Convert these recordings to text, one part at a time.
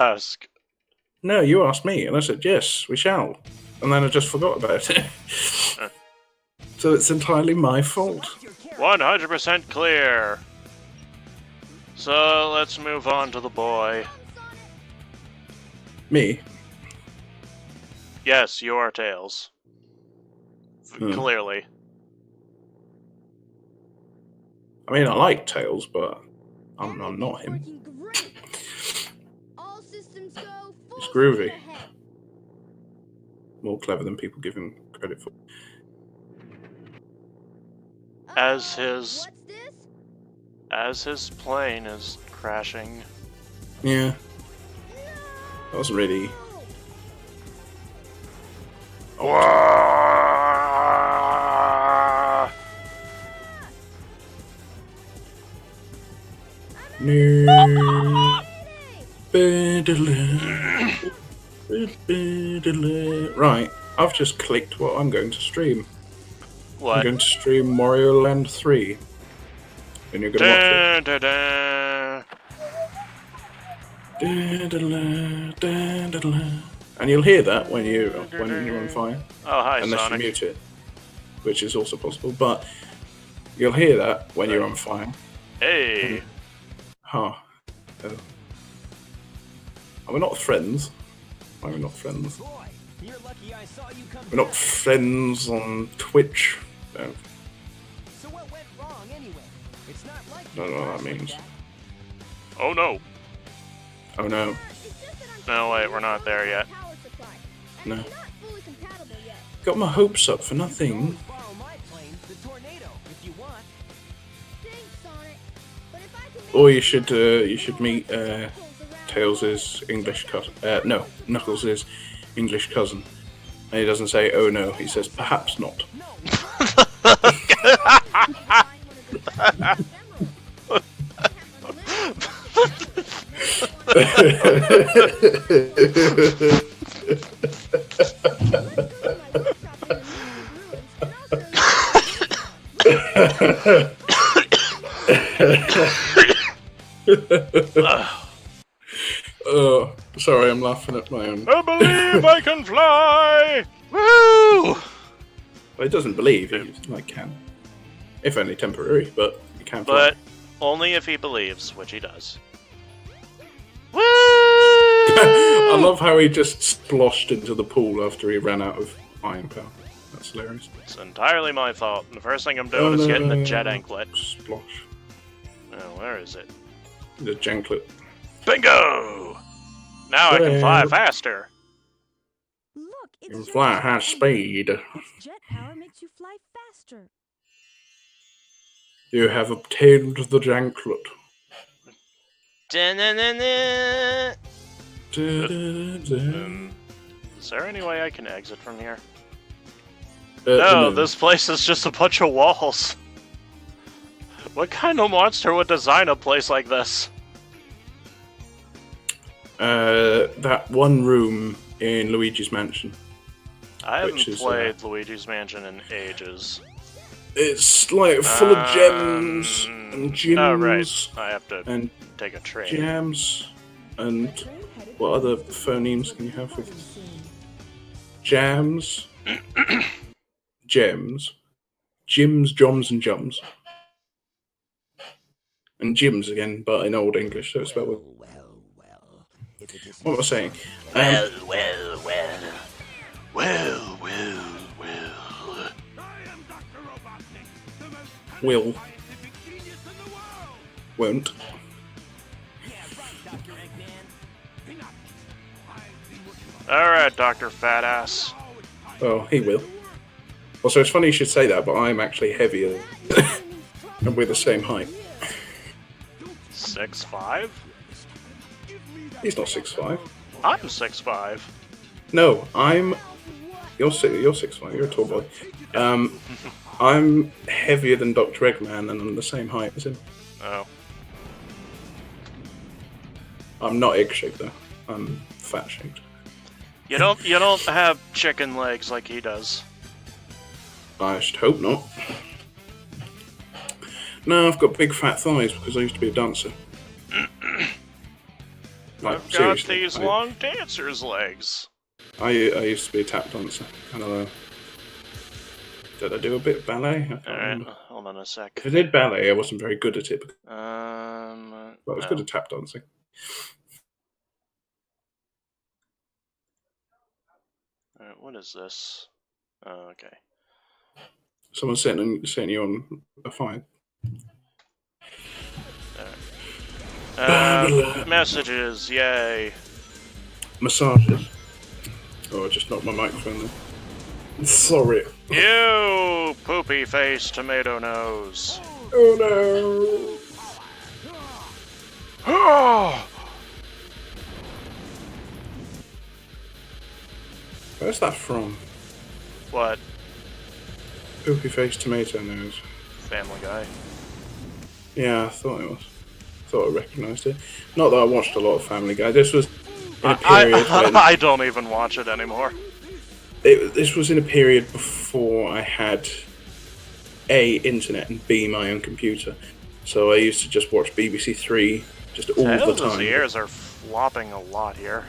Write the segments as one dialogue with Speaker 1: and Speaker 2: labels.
Speaker 1: ask.
Speaker 2: No, you asked me, and I said, yes, we shall. And then I just forgot about it. So it's entirely my fault.
Speaker 1: 100% clear. So let's move on to the boy.
Speaker 2: Me?
Speaker 1: Yes, you are Tails. Clearly.
Speaker 2: I mean, I like Tails, but I'm not him. It's groovy. More clever than people give him credit for.
Speaker 1: As his plane is crashing.
Speaker 2: Yeah. That wasn't really... No. Right, I've just clicked what I'm going to stream.
Speaker 1: What?
Speaker 2: I'm going to stream Mario Land 3. And you're going to watch it. And you'll hear that when you're on fire.
Speaker 1: Oh, hi,
Speaker 2: unless
Speaker 1: Sonic.
Speaker 2: you mute it, which is also possible. But you'll hear that when you're on fire.
Speaker 1: Hey.
Speaker 2: Huh. Oh. Are we not friends? Why are we not friends? We're not friends on Twitch. No.
Speaker 3: So what went wrong anyway? It's not like
Speaker 2: I don't know what that means.
Speaker 1: Oh no.
Speaker 2: Oh no.
Speaker 1: No, wait, we're not there yet.
Speaker 2: No. Got my hopes up for nothing.
Speaker 3: borrow my plane, the Tornado, if you want.
Speaker 2: Or you should meet Tails' English cousin. No, Knuckles' English cousin. And he doesn't say, oh no, he says, perhaps not. Oh, sorry, I'm laughing at my own.
Speaker 1: I believe I can fly! Woo!
Speaker 2: Well, he doesn't believe, he like can. If only temporary, but he can fly.
Speaker 1: But only if he believes, which he does. Woo!
Speaker 2: I love how he just sploshed into the pool after he ran out of iron power. That's hilarious.
Speaker 1: It's entirely my fault. The first thing I'm doing is getting the jet anklet.
Speaker 2: Splosh.
Speaker 1: Oh, where is it?
Speaker 2: The janklet.
Speaker 1: Bingo! Now I can fly faster.
Speaker 4: Look,
Speaker 2: You can
Speaker 4: it's
Speaker 2: fly at high speed.
Speaker 4: Its jet power makes you fly faster.
Speaker 2: You have obtained the janklet.
Speaker 1: Da-na-na-na.
Speaker 2: Da-da-da-da.
Speaker 1: Is there any way I can exit from here?
Speaker 2: No,
Speaker 1: No, this place is just a bunch of walls. What kind of monster would design a place like this?
Speaker 2: That one room in Luigi's Mansion.
Speaker 1: I haven't
Speaker 2: Which is,
Speaker 1: played Luigi's Mansion in ages.
Speaker 2: It's like full of gems and gems
Speaker 1: Oh, right. I have to
Speaker 2: and
Speaker 1: take a train.
Speaker 2: jams and what other phonemes can you have with jams, gems, jims, joms, and jums, and jims again, but in Old English, so it's spelled with. What was I saying?
Speaker 1: Well.
Speaker 2: Will. Won't.
Speaker 1: Alright, Dr. Fatass.
Speaker 2: Oh, he will. Also, it's funny you should say that, but I'm actually heavier and we're the same height.
Speaker 1: 6'5"?
Speaker 2: He's not 6'5".
Speaker 1: I'm 6'5".
Speaker 2: No, You're 6'5". You're a tall boy. I'm heavier than Dr. Eggman, and I'm the same height as him.
Speaker 1: Oh.
Speaker 2: I'm not egg-shaped though. I'm fat-shaped.
Speaker 1: You don't have chicken legs like he does.
Speaker 2: I should hope not. No, I've got big fat thighs because I used to be a dancer. Like,
Speaker 1: I've got
Speaker 2: seriously,
Speaker 1: these long dancer's legs.
Speaker 2: I used to be a tap dancer. And did I do a bit of ballet? I can't
Speaker 1: Alright,
Speaker 2: remember.
Speaker 1: hold on a sec.
Speaker 2: If I did ballet, I wasn't very good at it. But I was good
Speaker 1: no.
Speaker 2: at tap dancing.
Speaker 1: Alright, what is this? Oh, okay.
Speaker 2: Someone's setting you on a fire.
Speaker 1: Messages, yay.
Speaker 2: Massages. Oh, I just knocked my microphone there. Sorry.
Speaker 1: You poopy face tomato nose.
Speaker 2: Oh
Speaker 1: Oh!
Speaker 2: no! Where's that from?
Speaker 1: What?
Speaker 2: Poopy face tomato nose.
Speaker 1: Family Guy.
Speaker 2: Yeah, I thought it was. Thought I recognised it. Not that I watched a lot of Family Guy. This was in a period when
Speaker 1: I don't even watch it anymore.
Speaker 2: this was in a period before I had A, internet, and B, my own computer. So I used to just watch BBC Three just all the
Speaker 1: Tales of
Speaker 2: time.
Speaker 1: the ears are flopping a lot here.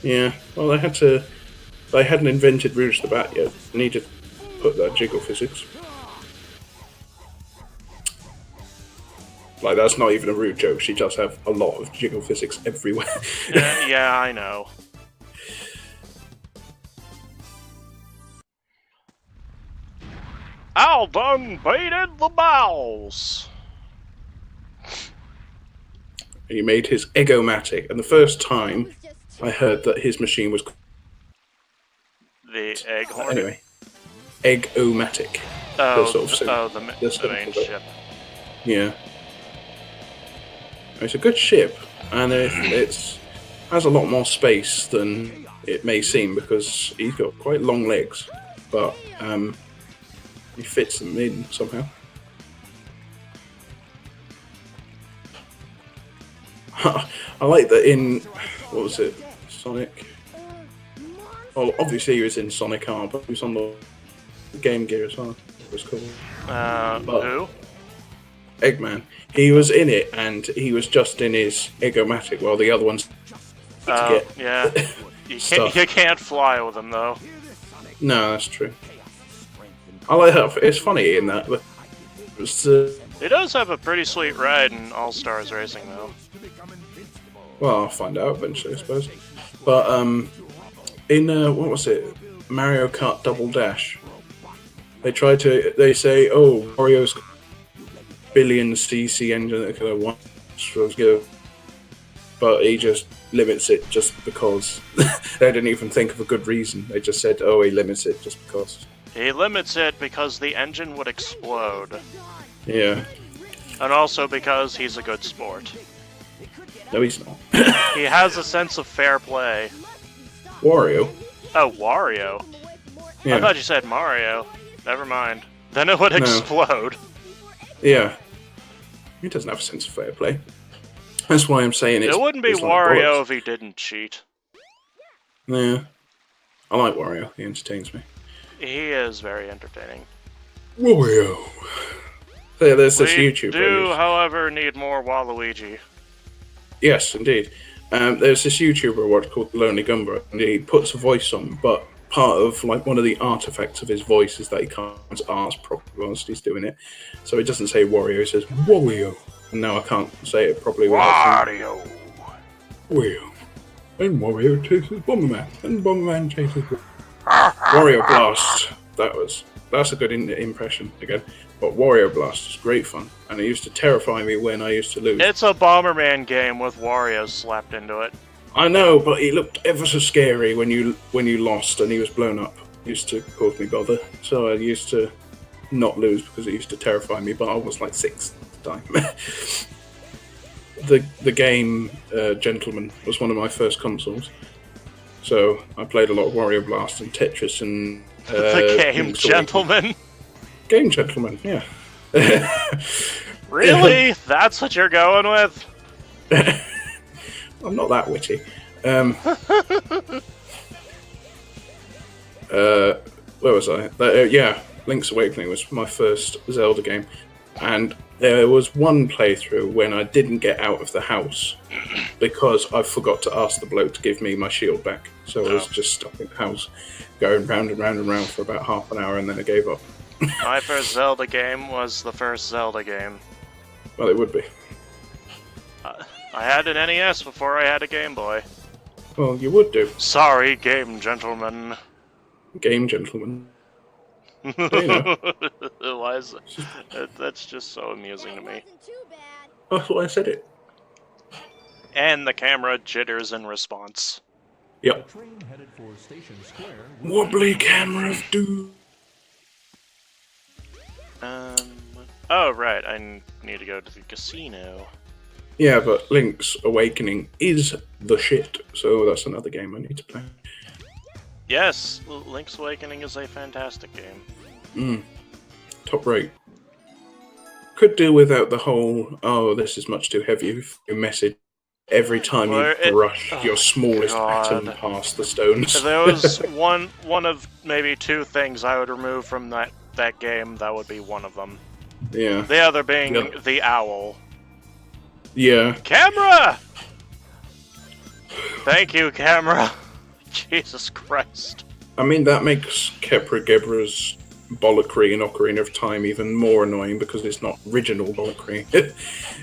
Speaker 2: Yeah, well, I hadn't invented Rouge the Bat yet. I needed to put that jiggle physics. Like, that's not even a rude joke. She does have a lot of jiggle physics everywhere.
Speaker 1: Yeah, I know. Al done baited the bowels.
Speaker 2: He made his Egomatic, and the first time I heard that his machine was...
Speaker 1: The egg horn.
Speaker 2: Anyway, Egg-O-Matic.
Speaker 1: Oh,
Speaker 2: sort of
Speaker 1: the
Speaker 2: simple
Speaker 1: main
Speaker 2: bit.
Speaker 1: ship.
Speaker 2: Yeah. It's a good ship, and it's has a lot more space than it may seem because he's got quite long legs, but he fits them in somehow. I like that in, what was it, Sonic? Well, obviously he was in Sonic R, but he was on the Game Gear as well. It was cool.
Speaker 1: Who?
Speaker 2: Eggman. He was in it, and he was just in his Egomatic, while the other ones
Speaker 1: Yeah. You can't fly with him, though.
Speaker 2: No, that's true. I like how it's funny in that. But it's,
Speaker 1: He does have a pretty sweet ride in All Stars Racing, though.
Speaker 2: well, I'll find out eventually, I suppose. But in what was it, Mario Kart Double Dash? They say, oh, Wario's billion CC engine that could have won, but he just limits it just because. They didn't even think of a good reason. They just said, oh, he limits it just because.
Speaker 1: He limits it because the engine would explode.
Speaker 2: Yeah.
Speaker 1: And also because he's a good sport.
Speaker 2: No, he's not.
Speaker 1: He has a sense of fair play.
Speaker 2: Wario.
Speaker 1: Oh, Wario.
Speaker 2: Yeah.
Speaker 1: I thought you said Mario. Never mind. Then it would explode.
Speaker 2: Yeah. He doesn't have a sense of fair play. That's why I'm saying
Speaker 1: It wouldn't be
Speaker 2: it's like
Speaker 1: Wario
Speaker 2: bollocks.
Speaker 1: if he didn't cheat.
Speaker 2: Yeah. I like Wario. He entertains me.
Speaker 1: He is very entertaining.
Speaker 2: Wario. Yeah, there's this
Speaker 1: We
Speaker 2: YouTuber.
Speaker 1: do, however, need more Waluigi.
Speaker 2: Yes, indeed. There's this YouTuber I watch called Lonely Gumbo, and he puts a voice on, but part of like one of the artifacts of his voice is that he can't ask properly whilst he's doing it. So he doesn't say Wario, he says Wario. And now I can't say it properly without saying Wario. And Wario chases Bomberman, and Bomberman chases Wario Blast. That's a good impression again. But Wario Blast is great fun, and it used to terrify me when I used to lose.
Speaker 1: It's a Bomberman game with Wario slapped into it.
Speaker 2: I know, but he looked ever so scary when you lost and he was blown up. It used to cause me bother, so I used to not lose because it used to terrify me. But I was like 6 at the time. the game Gentleman was one of my first consoles, so I played a lot of Wario Blast and Tetris and
Speaker 1: The game Gentleman.
Speaker 2: Game Gentleman, yeah.
Speaker 1: Really? That's what you're going with?
Speaker 2: I'm not that witty. Where was I? Yeah, Link's Awakening was my first Zelda game, and there was one playthrough when I didn't get out of the house, because I forgot to ask the bloke to give me my shield back. So I was
Speaker 1: Oh.
Speaker 2: just stuck in the house, going round and round and round for about half an hour, and then I gave up.
Speaker 1: My first Zelda game was the first Zelda game.
Speaker 2: Well, it would be.
Speaker 1: I had an NES before I had a Game Boy.
Speaker 2: Well, you would do,
Speaker 1: Sorry, game gentleman.
Speaker 2: game gentleman. know.
Speaker 1: Why is that's just so amusing to me.
Speaker 4: Wasn't too bad.
Speaker 2: That's why I said it.
Speaker 1: And the camera jitters in response.
Speaker 2: Yep.
Speaker 5: Train headed for Station Square.
Speaker 2: Wobbly camera of doom.
Speaker 1: Oh, right, I need to go to the casino.
Speaker 2: Yeah, but Link's Awakening is the shit, so that's another game I need to play.
Speaker 1: Yes, Link's Awakening is a fantastic game.
Speaker 2: Top rate. Could do without the whole, oh, this is much too heavy message every time
Speaker 1: Or
Speaker 2: you
Speaker 1: it-
Speaker 2: brush
Speaker 1: oh,
Speaker 2: your smallest
Speaker 1: God.
Speaker 2: atom past the stones.
Speaker 1: If there was one of maybe two things I would remove from that game, that would be one of them.
Speaker 2: Yeah.
Speaker 1: The other being
Speaker 2: Yep.
Speaker 1: the owl.
Speaker 2: Yeah.
Speaker 1: Camera! Thank you, camera. Jesus Christ.
Speaker 2: I mean, that makes Kepra Gebra's bollockry and Ocarina of Time even more annoying because it's not original bollockry.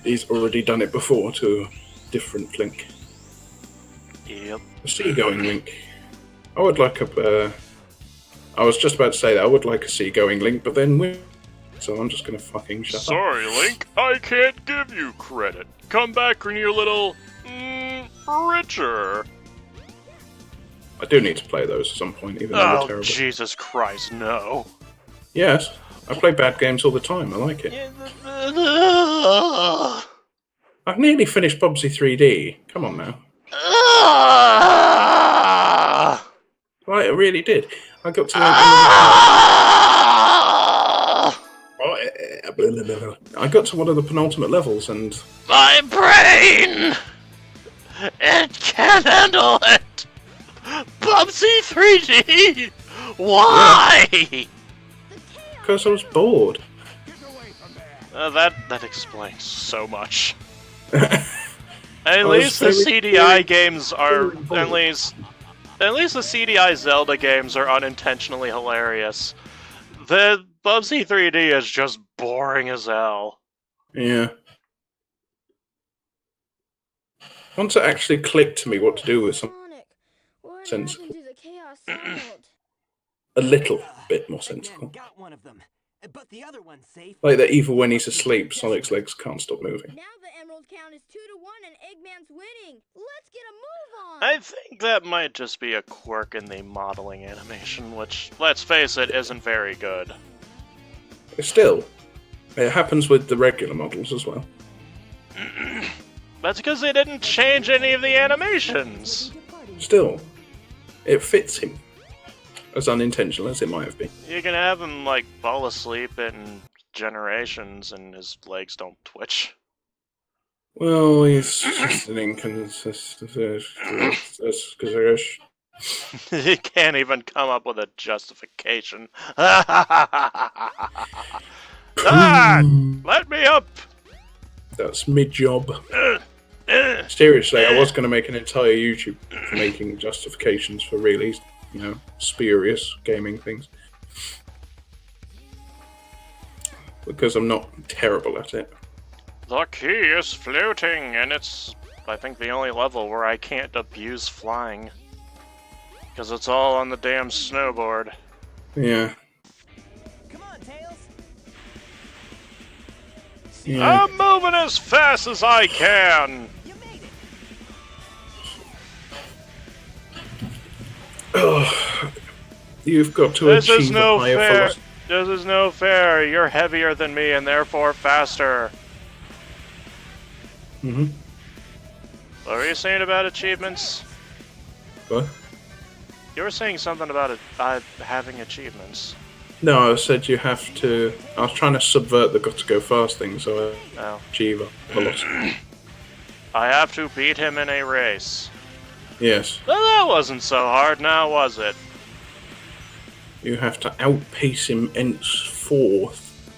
Speaker 2: He's already done it before to a different Link.
Speaker 1: Yep.
Speaker 2: A seagoing Link. I would like a. I was just about to say that I would like a seagoing Link, but then so I'm just gonna fucking shut up.
Speaker 1: Sorry, Link, I can't give you credit. Come back when you're a little, richer.
Speaker 2: I do need to play those at some point, even though they're
Speaker 1: Oh,
Speaker 2: terrible.
Speaker 1: Jesus Christ, no.
Speaker 2: Yes, I play bad games all the time. I like it. I've nearly finished Bubsy 3D. Come on now. Right, I really did. I got to. I got to one of the penultimate levels, and
Speaker 1: My brain! It can't handle it! Bubsy 3D! Why?
Speaker 2: because I was bored.
Speaker 1: That explains so much.
Speaker 2: I
Speaker 1: At
Speaker 2: was
Speaker 1: least the
Speaker 2: very-
Speaker 1: CDI games are
Speaker 2: very
Speaker 1: at least the CDI Zelda games are unintentionally hilarious. The Bubsy 3D is just boring as hell.
Speaker 2: Yeah. Once it actually clicked to me what to do with some
Speaker 4: Sonic, what
Speaker 2: sense.
Speaker 4: happened to the Chaos Emerald?
Speaker 2: a little bit more
Speaker 3: Eggman
Speaker 2: sensible.
Speaker 3: got one of them, but the other one's safe.
Speaker 2: Like that even when he's asleep, Sonic's legs can't stop moving.
Speaker 4: Now the Emerald count is 2-1 and Eggman's winning. Let's get a move on.
Speaker 1: I think that might just be a quirk in the modeling animation, which, let's face it, isn't very good.
Speaker 2: Still, it happens with the regular models as well.
Speaker 1: That's because they didn't change any of the animations.
Speaker 2: Still, it fits him. As unintentional as it might have been.
Speaker 1: You can have him, like, fall asleep in Generations and his legs don't twitch.
Speaker 2: Well, he's just an inconsistent.
Speaker 1: He can't even come up with a justification. Let me up!
Speaker 2: That's mid-job. Seriously, I was going to make an entire YouTube for making justifications for really, spurious gaming things. Because I'm not terrible at it.
Speaker 1: The key is floating, and it's, I think, the only level where I can't abuse flying. Because it's all on the damn snowboard.
Speaker 2: Yeah.
Speaker 3: Come on, Tails.
Speaker 2: Yeah.
Speaker 1: I'm moving as fast as I can!
Speaker 3: You made it.
Speaker 2: You've got to
Speaker 1: This
Speaker 2: achieve
Speaker 1: is no
Speaker 2: a higher
Speaker 1: fair.
Speaker 2: velocity.
Speaker 1: This is no fair. You're heavier than me and therefore faster.
Speaker 2: Mm-hmm.
Speaker 1: What were you saying about achievements?
Speaker 2: What?
Speaker 1: You were saying something about it, having achievements.
Speaker 2: No, I said you have to. I was trying to subvert the got to go fast thing, so I
Speaker 1: No.
Speaker 2: achieve a velocity.
Speaker 1: I have to beat him in a race.
Speaker 2: Yes,
Speaker 1: Well, that wasn't so hard now, was it?
Speaker 2: you have to outpace him henceforth,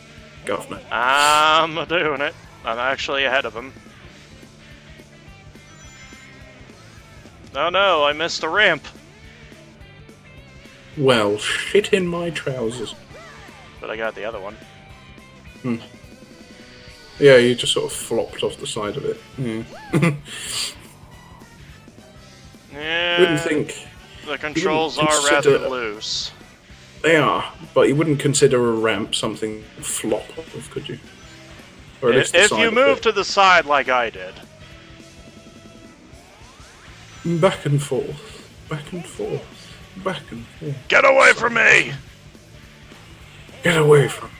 Speaker 2: Governor.
Speaker 1: I'm doing it. I'm actually ahead of him. Oh no, I missed the ramp.
Speaker 2: Well, shit in my trousers.
Speaker 1: But I got the other one.
Speaker 2: Yeah, you just sort of flopped off the side of it. Yeah.
Speaker 1: Yeah.
Speaker 2: Wouldn't think
Speaker 1: The controls are
Speaker 2: consider-
Speaker 1: rather loose.
Speaker 2: they are, but you wouldn't consider a ramp something to flop off of, could you? Or at least the
Speaker 1: If
Speaker 2: side
Speaker 1: you
Speaker 2: of
Speaker 1: move
Speaker 2: it.
Speaker 1: to the side like I did.
Speaker 2: Back and forth, back and forth, back and forth.
Speaker 1: Get away from me!
Speaker 2: Get away from me.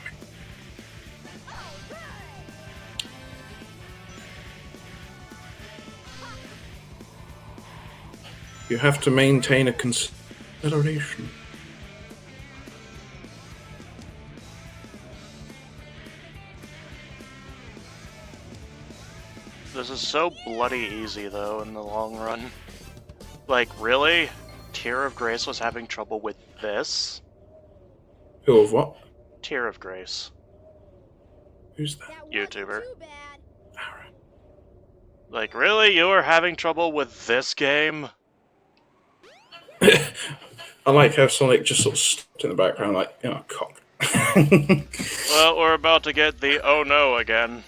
Speaker 2: You have to maintain a consideration.
Speaker 1: This is so bloody easy, though, in the long run. Like, really? Tear of Grace was having trouble with this?
Speaker 2: Who of what?
Speaker 1: Tear of Grace.
Speaker 2: Who's that?
Speaker 4: That wasn't
Speaker 1: YouTuber.
Speaker 4: too bad.
Speaker 1: Like, really? You were having trouble with this game?
Speaker 2: I like how Sonic just sort of stopped in the background like, oh, cock.
Speaker 1: Well, we're about to get the oh no again.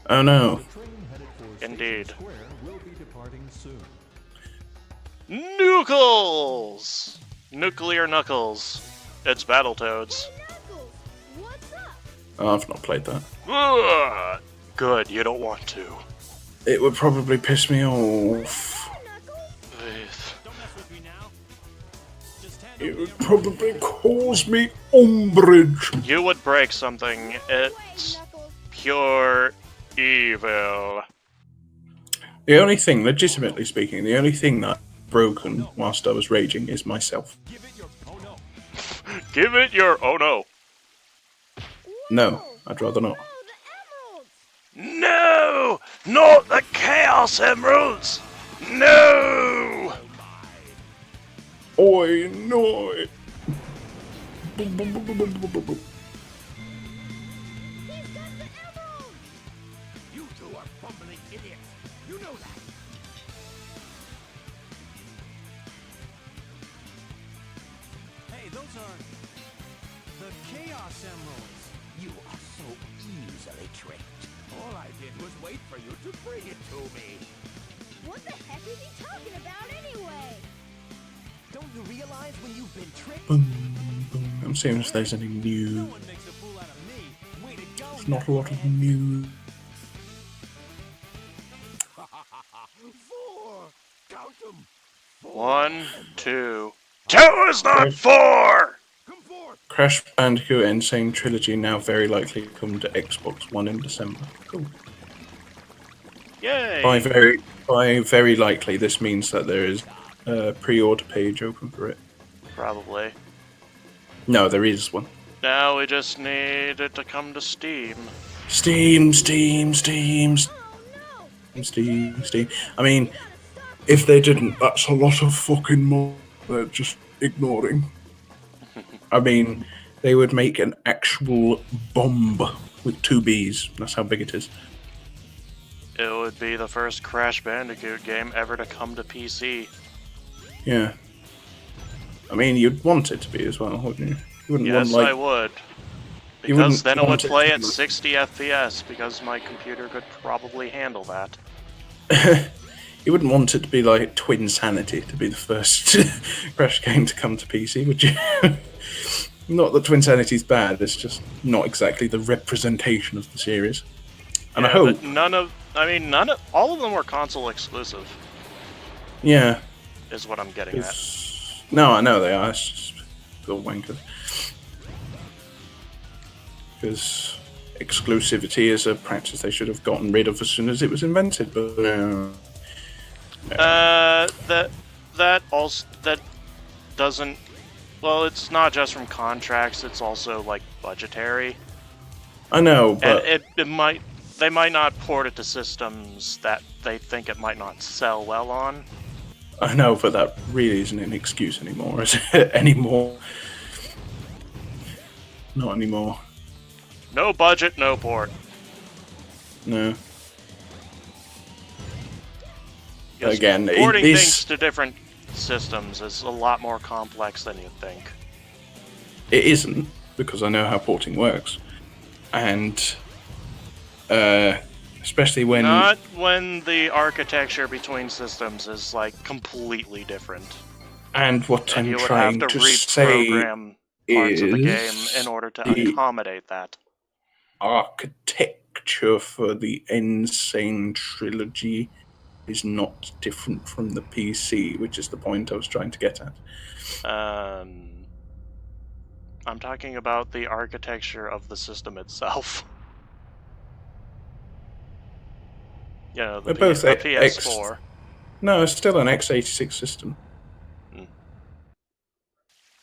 Speaker 2: Oh no.
Speaker 5: The train headed for
Speaker 1: Indeed.
Speaker 5: Station Square will be departing soon.
Speaker 1: Knuckles! Nuclear Knuckles. It's Battletoads.
Speaker 4: Hey, Knuckles, what's up?
Speaker 2: Oh, I've not played that.
Speaker 1: Ugh. Good, you don't want to.
Speaker 2: It would probably piss me off.
Speaker 4: Hey, Knuckles.
Speaker 2: It would probably cause me umbrage.
Speaker 1: You would break something. It's
Speaker 4: Knuckles.
Speaker 1: pure evil.
Speaker 2: The only thing, legitimately speaking, the only thing that broken whilst I was raging is myself.
Speaker 1: Give it your oh no.
Speaker 2: No, I'd rather not.
Speaker 4: Oh, the emeralds.
Speaker 1: No! Not the Chaos Emeralds! No!
Speaker 2: Oi, no!
Speaker 4: He's got the emeralds.
Speaker 3: You two are fumbling idiots. You know that. Hey, those are the Chaos Emeralds. You are so easily tricked. All I did was wait for you to bring it to me.
Speaker 4: What the heck is he talking about anyway?
Speaker 3: Don't you realize when you've been tricked?
Speaker 2: I'm seeing if there's any new.
Speaker 3: one makes a fool out of me. Way to go.
Speaker 2: There's not a lot of new.
Speaker 3: 4. Count them.
Speaker 1: 1, 2. 2 is not 4!
Speaker 3: Come forth.
Speaker 2: Crash Bandicoot Insane Trilogy now very likely to come to Xbox One in December. Cool.
Speaker 1: Yay!
Speaker 2: By very likely, this means that there is a pre-order page open for it.
Speaker 1: Probably.
Speaker 2: No, there is one.
Speaker 1: Now we just need it to come to Steam.
Speaker 2: Steam.
Speaker 4: Oh no.
Speaker 2: Steam. I mean, if they didn't, that's a lot of fucking more they're just ignoring. I mean, they would make an actual bomb with 2 Bs. That's how big it is.
Speaker 1: It would be the first Crash Bandicoot game ever to come to PC.
Speaker 2: Yeah. I mean, you'd want it to be as well, wouldn't you? You wouldn't
Speaker 1: Yes,
Speaker 2: want,
Speaker 1: I would.
Speaker 2: You
Speaker 1: Because
Speaker 2: wouldn't
Speaker 1: then it would
Speaker 2: want it
Speaker 1: play
Speaker 2: to
Speaker 1: at
Speaker 2: be-
Speaker 1: 60 FPS, because my computer could probably handle that.
Speaker 2: You wouldn't want it to be like Twin Sanity to be the first Crash game to come to PC, would you? Not that Twin Sanity's bad, it's just not exactly the representation of the series. And I
Speaker 1: Yeah,
Speaker 2: hope,
Speaker 1: but all of them were console exclusive,
Speaker 2: yeah.
Speaker 1: is what I'm getting at.
Speaker 2: No, I know they are, it's just Bill wankers. Because exclusivity is a practice they should have gotten rid of as soon as it was invented, but no.
Speaker 1: That doesn't. Well, it's not just from contracts; it's also like budgetary,
Speaker 2: I know, but
Speaker 1: and they might not port it to systems that they think it might not sell well on.
Speaker 2: I know, but that really isn't an excuse anymore, is it? Anymore? Not anymore.
Speaker 1: No budget, no port.
Speaker 2: No.
Speaker 1: 'Cause
Speaker 2: Again,
Speaker 1: porting things
Speaker 2: this
Speaker 1: to different systems is a lot more complex than you'd think.
Speaker 2: it isn't, because I know how porting works, and especially when
Speaker 1: Not when the architecture between systems is like completely different.
Speaker 2: and what
Speaker 1: And
Speaker 2: I'm
Speaker 1: you would have
Speaker 2: trying
Speaker 1: to
Speaker 2: to say
Speaker 1: reprogram parts of the game
Speaker 2: is
Speaker 1: in order to
Speaker 2: the
Speaker 1: accommodate that.
Speaker 2: architecture for the Insane Trilogy is not different from the PC, which is the point I was trying to get at.
Speaker 1: I'm talking about the architecture of the system itself. You know, the,
Speaker 2: They're both
Speaker 1: the PS4.
Speaker 2: No, it's still an x86 system.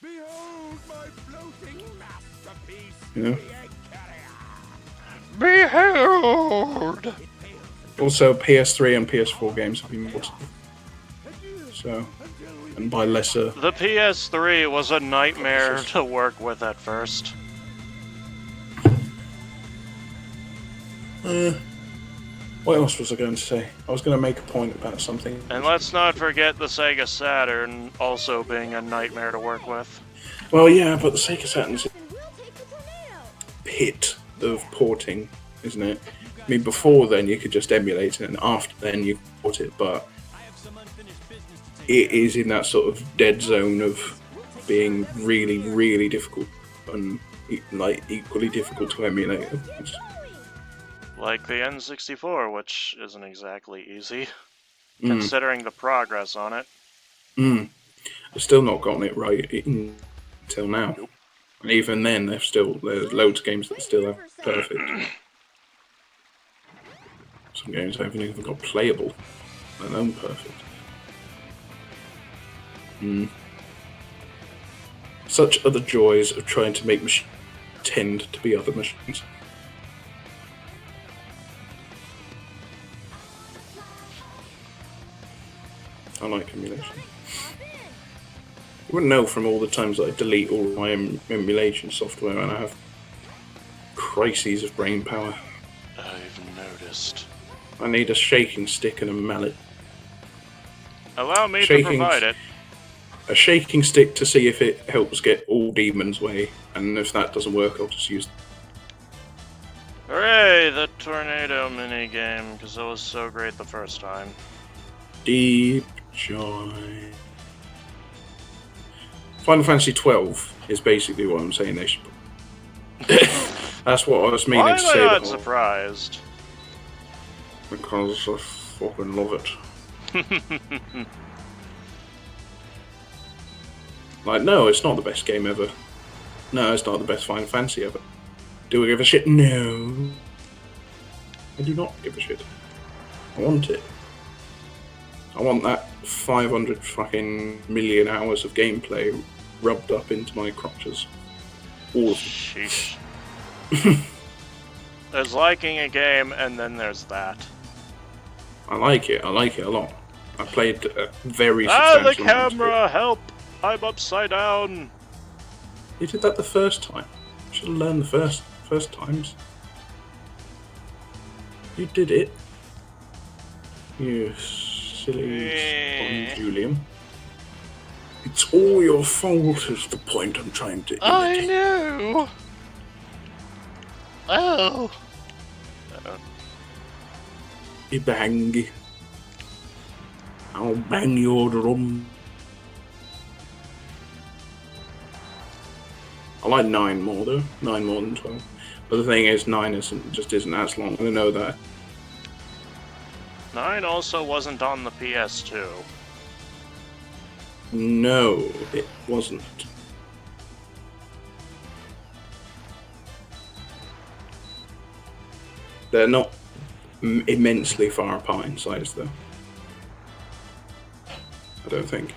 Speaker 3: Behold my floating masterpiece,
Speaker 2: You know?
Speaker 3: the egg carrier.
Speaker 1: Behold!
Speaker 2: Also, PS3 and PS4 games have been ported. So, and by lesser.
Speaker 1: The PS3 was a nightmare to work with at first.
Speaker 2: What else was I going to say? I was going to make a point about something.
Speaker 1: And let's not forget the Sega Saturn also being a nightmare to work with.
Speaker 2: Well, yeah, but the Sega Saturn's
Speaker 4: And we'll take the tornado.
Speaker 2: pit of porting, isn't it? I mean, before then you could just emulate it, and after then you port it, but it is in that sort of dead zone of being really, really difficult and like equally difficult to emulate.
Speaker 1: Like the N64, which isn't exactly easy, considering the progress on it.
Speaker 2: I've still not gotten it right until now.
Speaker 1: Nope.
Speaker 2: And even then, there's loads of games that still have perfect. Some games I haven't even got playable, let alone perfect. Such are the joys of trying to make machines tend to be other machines. I like emulation. You wouldn't know from all the times that I delete all my emulation software and I have crises of brain power.
Speaker 1: I've noticed.
Speaker 2: I need a shaking stick and a mallet.
Speaker 1: Allow me to
Speaker 2: Shaking-
Speaker 1: provide it.
Speaker 2: A shaking stick to see if it helps get all demons away, and if that doesn't work, I'll just use.
Speaker 1: Hooray, the tornado minigame, because it was so great the first time.
Speaker 2: Deep joy. Final Fantasy 12 is basically what I'm saying they should put. That's what I was meaning
Speaker 1: Why
Speaker 2: to
Speaker 1: am I
Speaker 2: say.
Speaker 1: not surprised?
Speaker 2: Because I fucking love it. Like, no, it's not the best game ever. No, it's not the best Final Fantasy ever. Do I give a shit? No. I do not give a shit. I want it. I want that 500 fucking million hours of gameplay rubbed up into my crotches. All of them.
Speaker 1: Sheesh. There's liking a game, and then there's that.
Speaker 2: I like it a lot. I played a very
Speaker 1: Ah, the
Speaker 2: substantial amount of it.
Speaker 1: camera! Help! I'm upside down!
Speaker 2: You did that the first time. You should have learned the first times. You did it. You silly
Speaker 1: Eh.
Speaker 2: Julian. It's all your fault is the point I'm trying to
Speaker 1: I
Speaker 2: imitate.
Speaker 1: know! Oh!
Speaker 2: You bang. I'll bang your drum. I like 9 more though. 9 more than 12. But the thing is, 9 just isn't as long. I know that.
Speaker 1: 9 also wasn't on the PS2.
Speaker 2: No, it wasn't. They're not immensely far apart in size, though. I don't think.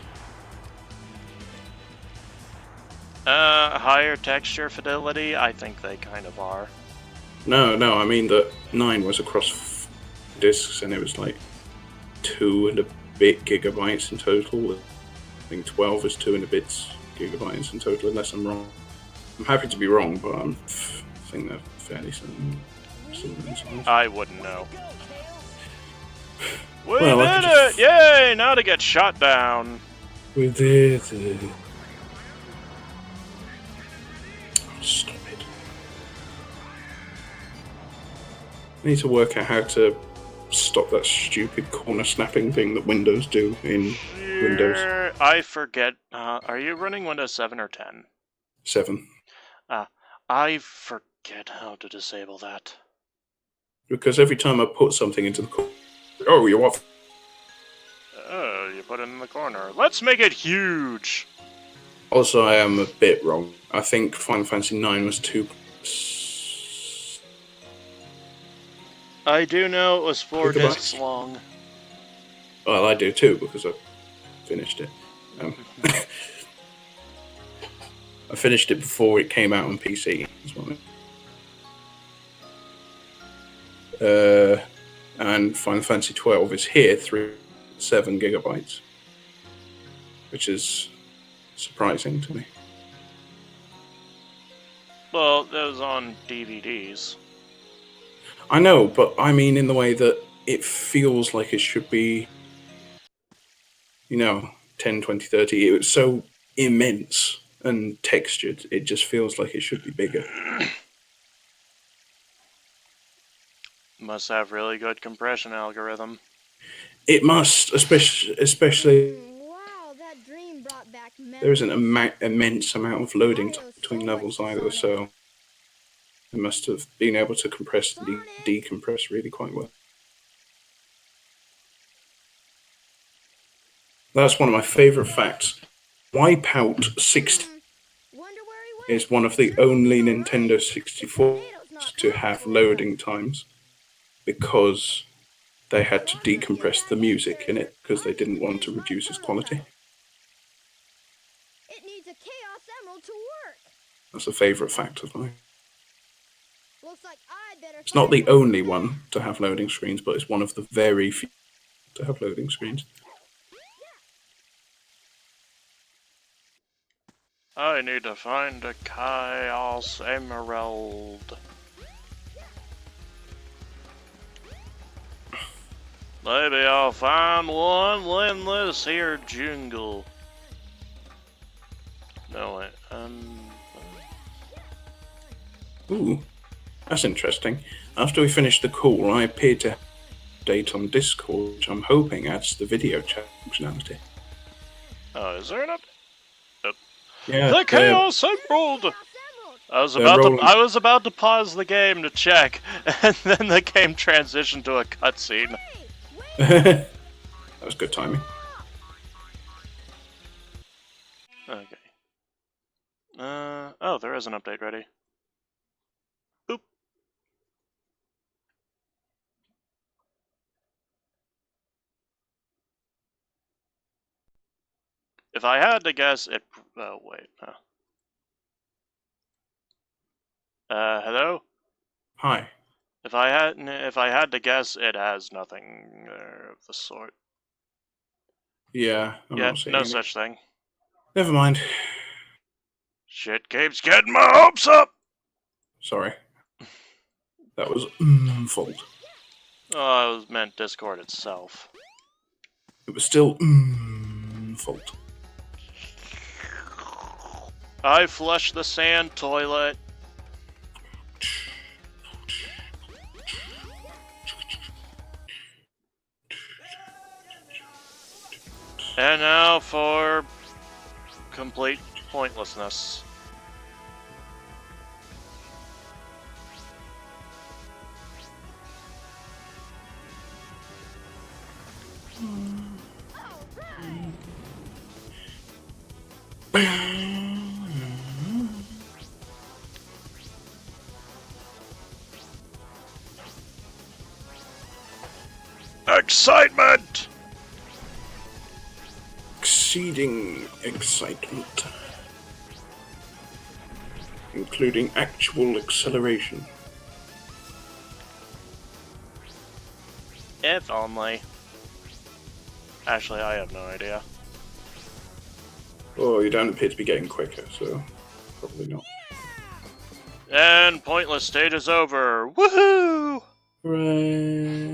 Speaker 1: Higher texture fidelity? I think they kind of are.
Speaker 2: No, I mean that 9 was across discs and it was like 2 and a bit gigabytes in total. I think 12 is 2 and a bit gigabytes in total, unless I'm wrong. I'm happy to be wrong, but I think they're fairly similar in size.
Speaker 1: I wouldn't know. We
Speaker 2: Well, I
Speaker 1: did
Speaker 2: could
Speaker 1: it!
Speaker 2: just-
Speaker 1: Yay! Now to get shot down.
Speaker 2: We did it. Oh, stop it. I need to work out how to stop that stupid corner snapping thing that Windows do in Windows
Speaker 1: I forget. Are you running Windows 7 or 10?
Speaker 2: 7.
Speaker 1: I forget how to disable that.
Speaker 2: Because every time I put something into the corner, oh, you're off.
Speaker 1: Oh, you put it in the corner. Let's make it huge!
Speaker 2: Also, I am a bit wrong. I think Final Fantasy 9 was 2.
Speaker 1: I do know it was 4
Speaker 2: Gigabytes.
Speaker 1: discs long.
Speaker 2: Well, I do too, because I finished it. I finished it before it came out on PC. That's what I mean. And Final Fantasy 12 is here, 7 gigabytes, which is surprising to me.
Speaker 1: Well, that was on DVDs.
Speaker 2: I know, but I mean in the way that it feels like it should be, 10, 20, 30. It was so immense and textured, it just feels like it should be bigger.
Speaker 1: Must have really good compression algorithm.
Speaker 2: It must, especially
Speaker 4: Wow, that dream brought back memories.
Speaker 2: there isn't an immense amount of loading time between levels either, so it must have been able to compress and decompress really quite well. That's one of my favourite facts. Wipeout 60
Speaker 4: Wonder where he went.
Speaker 2: is one of the only Nintendo 64 to have loading times because they had to decompress the music in it because they didn't want to reduce its quality.
Speaker 4: It needs a Chaos Emerald to work.
Speaker 2: That's a favourite fact of mine.
Speaker 4: Looks like I better.
Speaker 2: It's not the only one to have loading screens, but it's one of the very few to have loading screens.
Speaker 1: I need to find a Chaos Emerald. Maybe I'll find one in this here jungle. No, wait,
Speaker 2: Ooh, that's interesting. After we finish the call, I appeared to have an update on Discord, which I'm hoping adds the video chat functionality.
Speaker 1: oh, is there an update?
Speaker 2: Yeah,
Speaker 1: The Chaos Emerald!
Speaker 4: Chaos Emerald.
Speaker 1: I was
Speaker 2: They're
Speaker 1: about to
Speaker 2: rolling.
Speaker 1: I was about to pause the game to check, and then the game transitioned to a cutscene.
Speaker 4: Hey, wait.
Speaker 2: that was good timing.
Speaker 1: Okay. Oh, there is an update ready. Boop. If I had to guess, it. Oh wait. Hello.
Speaker 2: Hi.
Speaker 1: If I had to guess, it has nothing of the sort.
Speaker 2: Yeah, I'm
Speaker 1: Yeah,
Speaker 2: not seeing
Speaker 1: no
Speaker 2: it.
Speaker 1: such thing.
Speaker 2: Never mind.
Speaker 1: Shit keeps getting my hopes up.
Speaker 2: Sorry. That was fault.
Speaker 1: Oh, I was meant Discord itself.
Speaker 2: It was still fault.
Speaker 1: I flushed the sand toilet. And now for complete pointlessness. Excitement!
Speaker 2: Exceeding excitement. Including actual acceleration.
Speaker 1: If only. Actually, I have no idea.
Speaker 2: Oh, you don't appear to be getting quicker, so probably not.
Speaker 1: And pointless stage is over. Woohoo!
Speaker 2: Hooray.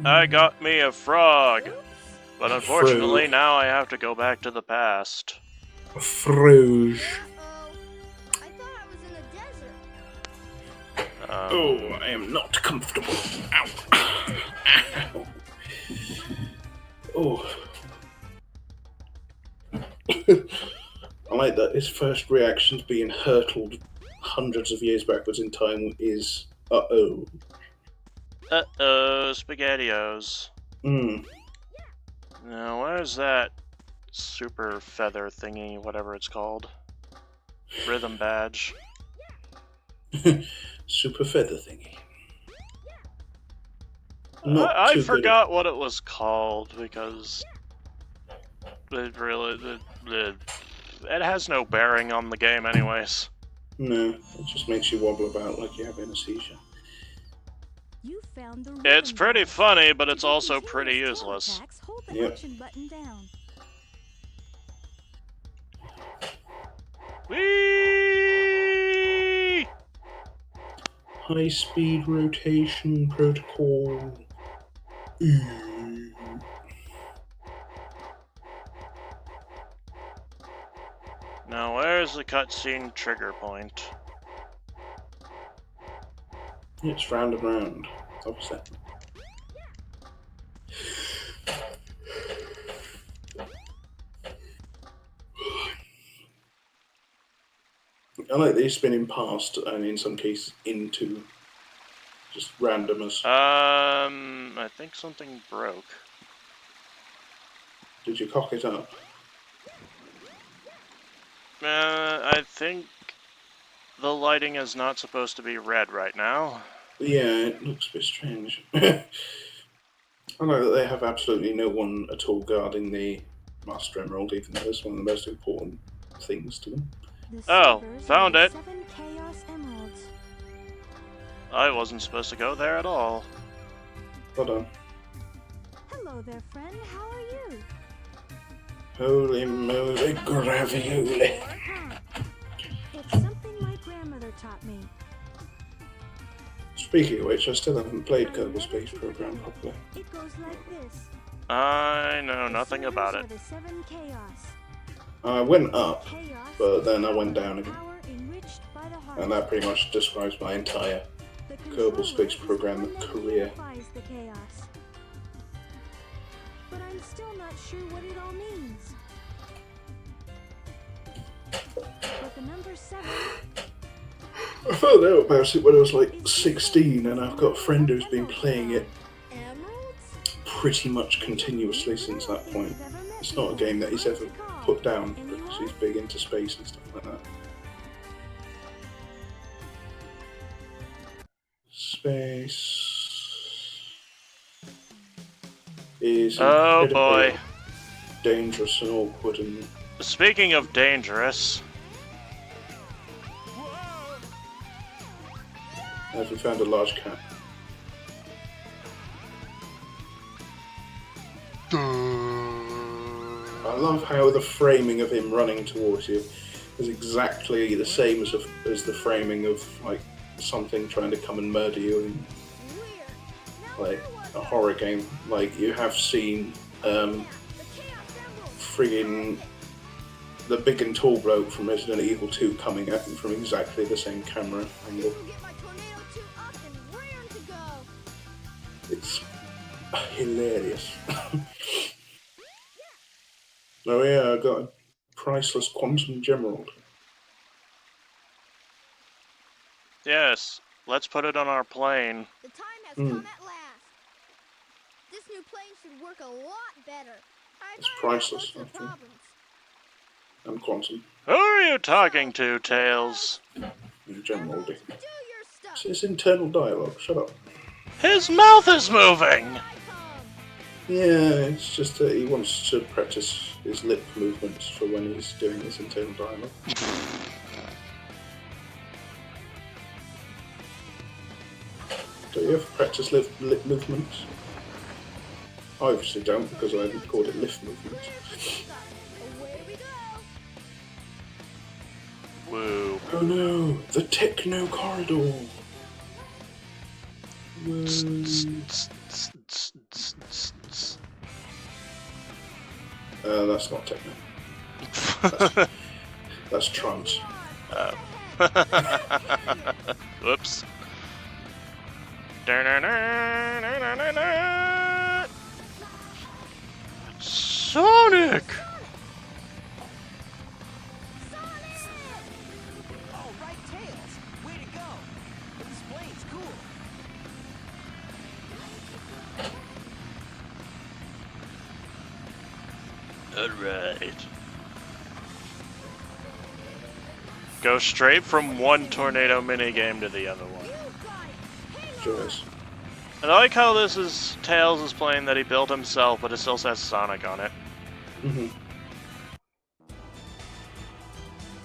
Speaker 1: I got me a frog. But unfortunately,
Speaker 2: Frog.
Speaker 1: now I have to go back to the past.
Speaker 2: Frouge.
Speaker 4: Uh-oh. I thought I was in a desert.
Speaker 2: Oh, I am not comfortable. Ow. Ow. Oh. I like that his first reaction to being hurtled hundreds of years backwards in time is, uh-oh.
Speaker 1: Uh-oh, SpaghettiOs.
Speaker 2: Hmm.
Speaker 1: Now, where's that super feather thingy, whatever it's called? Rhythm badge.
Speaker 2: Super feather thingy.
Speaker 1: I forgot what it was called because it really it has no bearing on the game, anyways.
Speaker 2: No, it just makes you wobble about like you're having a seizure.
Speaker 6: You found the
Speaker 1: It's
Speaker 6: rhythm
Speaker 1: pretty
Speaker 6: badge.
Speaker 1: funny, but it's
Speaker 6: To do
Speaker 1: also
Speaker 6: continuous
Speaker 1: pretty
Speaker 6: tail
Speaker 1: useless.
Speaker 6: attacks, hold the
Speaker 2: Yep.
Speaker 6: action button down.
Speaker 1: Whee!
Speaker 2: High speed rotation protocol.
Speaker 1: Now, where's the cutscene trigger point?
Speaker 2: It's round and round. Upset. I like these spinning past and in some cases into just randomness.
Speaker 1: I think something broke.
Speaker 2: Did you cock it up?
Speaker 1: I think the lighting is not supposed to be red right now.
Speaker 2: Yeah, it looks a bit strange. I like that they have absolutely no one at all guarding the Master Emerald, even though it's one of the most important things to them.
Speaker 6: The
Speaker 1: Oh,
Speaker 6: servers are
Speaker 1: found
Speaker 6: the
Speaker 1: it.
Speaker 6: 7 Chaos Emeralds.
Speaker 1: I wasn't supposed to go there at all.
Speaker 2: Hold on.
Speaker 6: Hello there, friend. How are you?
Speaker 2: Holy moly, gravioli.
Speaker 6: It's something my grandmother taught me.
Speaker 2: Speaking of which, I still haven't played Kerbal Space Program properly.
Speaker 6: It goes like this.
Speaker 1: I know
Speaker 6: The
Speaker 1: nothing
Speaker 6: servers
Speaker 1: about
Speaker 6: are
Speaker 1: it.
Speaker 6: the 7 Chaos.
Speaker 2: I went up,
Speaker 6: Chaos
Speaker 2: but then I
Speaker 6: is
Speaker 2: went down again.
Speaker 6: power enriched by the heart.
Speaker 2: And that pretty much describes my entire
Speaker 6: The
Speaker 2: Kerbal Space
Speaker 6: controller is the
Speaker 2: Program
Speaker 6: one that
Speaker 2: career.
Speaker 6: unifies the chaos. But I'm still not sure what it all means. But the number 7
Speaker 2: I found out about it when I was like 16, and I've got a friend who's been playing it
Speaker 4: Emeralds?
Speaker 2: pretty much continuously since that point. It's not a game that he's ever put down because he's big into space and stuff like that. Space is
Speaker 1: Oh
Speaker 2: incredibly
Speaker 1: boy.
Speaker 2: dangerous and awkward, and
Speaker 1: Speaking of dangerous,
Speaker 2: have you found a large cat? I love how the framing of him running towards you is exactly the same as the framing of like something trying to come and murder you in
Speaker 4: Weird. Now
Speaker 2: like
Speaker 4: I know what
Speaker 2: a horror game. Like you have seen
Speaker 4: the Chaos Emeralds.
Speaker 2: friggin' the big and tall bloke from Resident Evil 2 coming at him from exactly the same camera angle.
Speaker 4: Can get my Tornado 2 up and raring to go.
Speaker 2: It's hilarious. Oh yeah, I got a priceless quantum gemerald.
Speaker 1: yes, let's put it on our plane.
Speaker 4: The time has
Speaker 2: Hmm.
Speaker 4: come at last. This new plane should work a lot better. I
Speaker 2: It's
Speaker 4: thought I had
Speaker 2: priceless,
Speaker 4: most of the
Speaker 2: after all.
Speaker 4: problems.
Speaker 2: And quantum.
Speaker 1: Who are you talking to, Tails?
Speaker 2: Gemeraldy.
Speaker 4: Emeralds, do your stuff.
Speaker 2: It's internal dialogue, shut up.
Speaker 1: His mouth is moving!
Speaker 4: I come.
Speaker 2: Yeah, it's just that he wants to practice his lip movements for when he's doing his internal dialogue. Do you ever practice lip movements? I obviously don't because I haven't called it lift movements.
Speaker 4: Away we go.
Speaker 1: Woo.
Speaker 2: Oh no, the techno corridor. Whoa. That's not techno. That's trance.
Speaker 1: Whoops. Sonic!
Speaker 3: All right, Tails. Way to go. This plane's cool.
Speaker 1: Alright. Go straight from one tornado minigame to the other one.
Speaker 2: Sure is.
Speaker 1: I like how this is Tails is playing that he built himself, but it still says Sonic on it.
Speaker 2: Mm-hmm.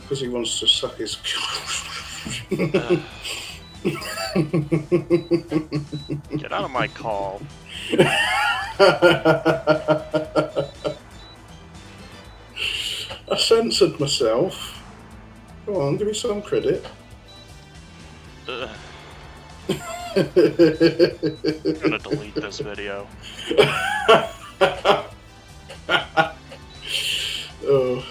Speaker 2: Because he wants to suck his.
Speaker 1: Get out of my call.
Speaker 2: I censored myself. Come on, give me some credit.
Speaker 1: I'm gonna delete this video.
Speaker 2: Oh,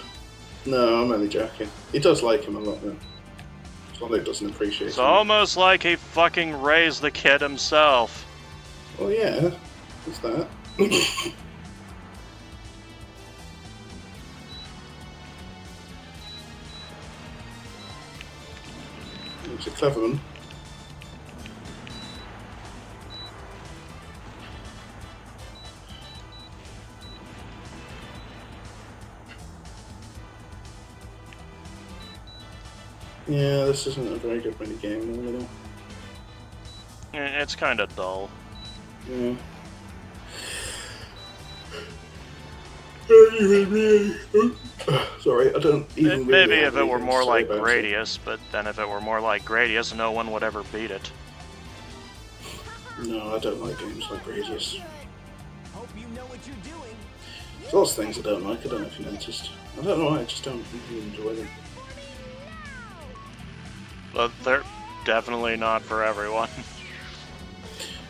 Speaker 2: no, I'm only joking. He does like him a lot, though. Sonic doesn't appreciate
Speaker 1: It's
Speaker 2: him.
Speaker 1: almost like he fucking raised the kid himself.
Speaker 2: Well, yeah, what's that? He's a clever one. Yeah, this isn't a very good mini game at all.
Speaker 1: It's kind of dull.
Speaker 2: Yeah. Sorry, I don't even.
Speaker 1: Maybe
Speaker 2: really
Speaker 1: if
Speaker 2: have
Speaker 1: it were
Speaker 2: anything
Speaker 1: more
Speaker 2: to say
Speaker 1: like
Speaker 2: about it.
Speaker 1: Gradius, but then if it were more like Gradius, no one would ever beat it.
Speaker 2: No, I don't like games like Gradius.
Speaker 3: Hope you know what you're doing.
Speaker 2: There's lots of things I don't like. I don't know if you noticed. I don't know why. I just don't really enjoy them.
Speaker 1: But they're definitely not for everyone.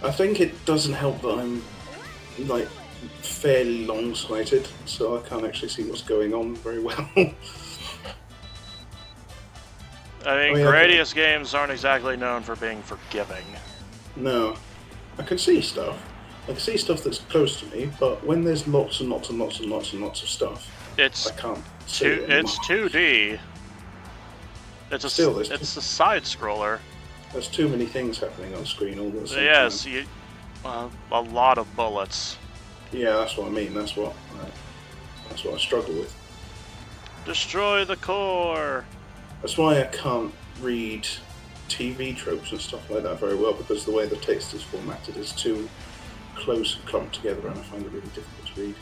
Speaker 2: I think it doesn't help that I'm like fairly long-sighted, so I can't actually see what's going on very well.
Speaker 1: I mean,
Speaker 2: Oh, yeah.
Speaker 1: Gradius games aren't exactly known for being forgiving.
Speaker 2: No, I can see stuff. I can see stuff that's close to me, but when there's lots and lots and lots and lots and lots of stuff,
Speaker 1: It's
Speaker 2: I can't see it anymore.
Speaker 1: it's 2D. It's a
Speaker 2: Still, there's
Speaker 1: it's a side scroller.
Speaker 2: There's too many things happening on screen all at the same
Speaker 1: Yes,
Speaker 2: time.
Speaker 1: you, a lot of bullets.
Speaker 2: Yeah, that's what I mean. That's what I struggle with.
Speaker 1: Destroy the core.
Speaker 2: That's why I can't read TV tropes and stuff like that very well, because the way the text is formatted is too close and clumped together, and I find it really difficult to read.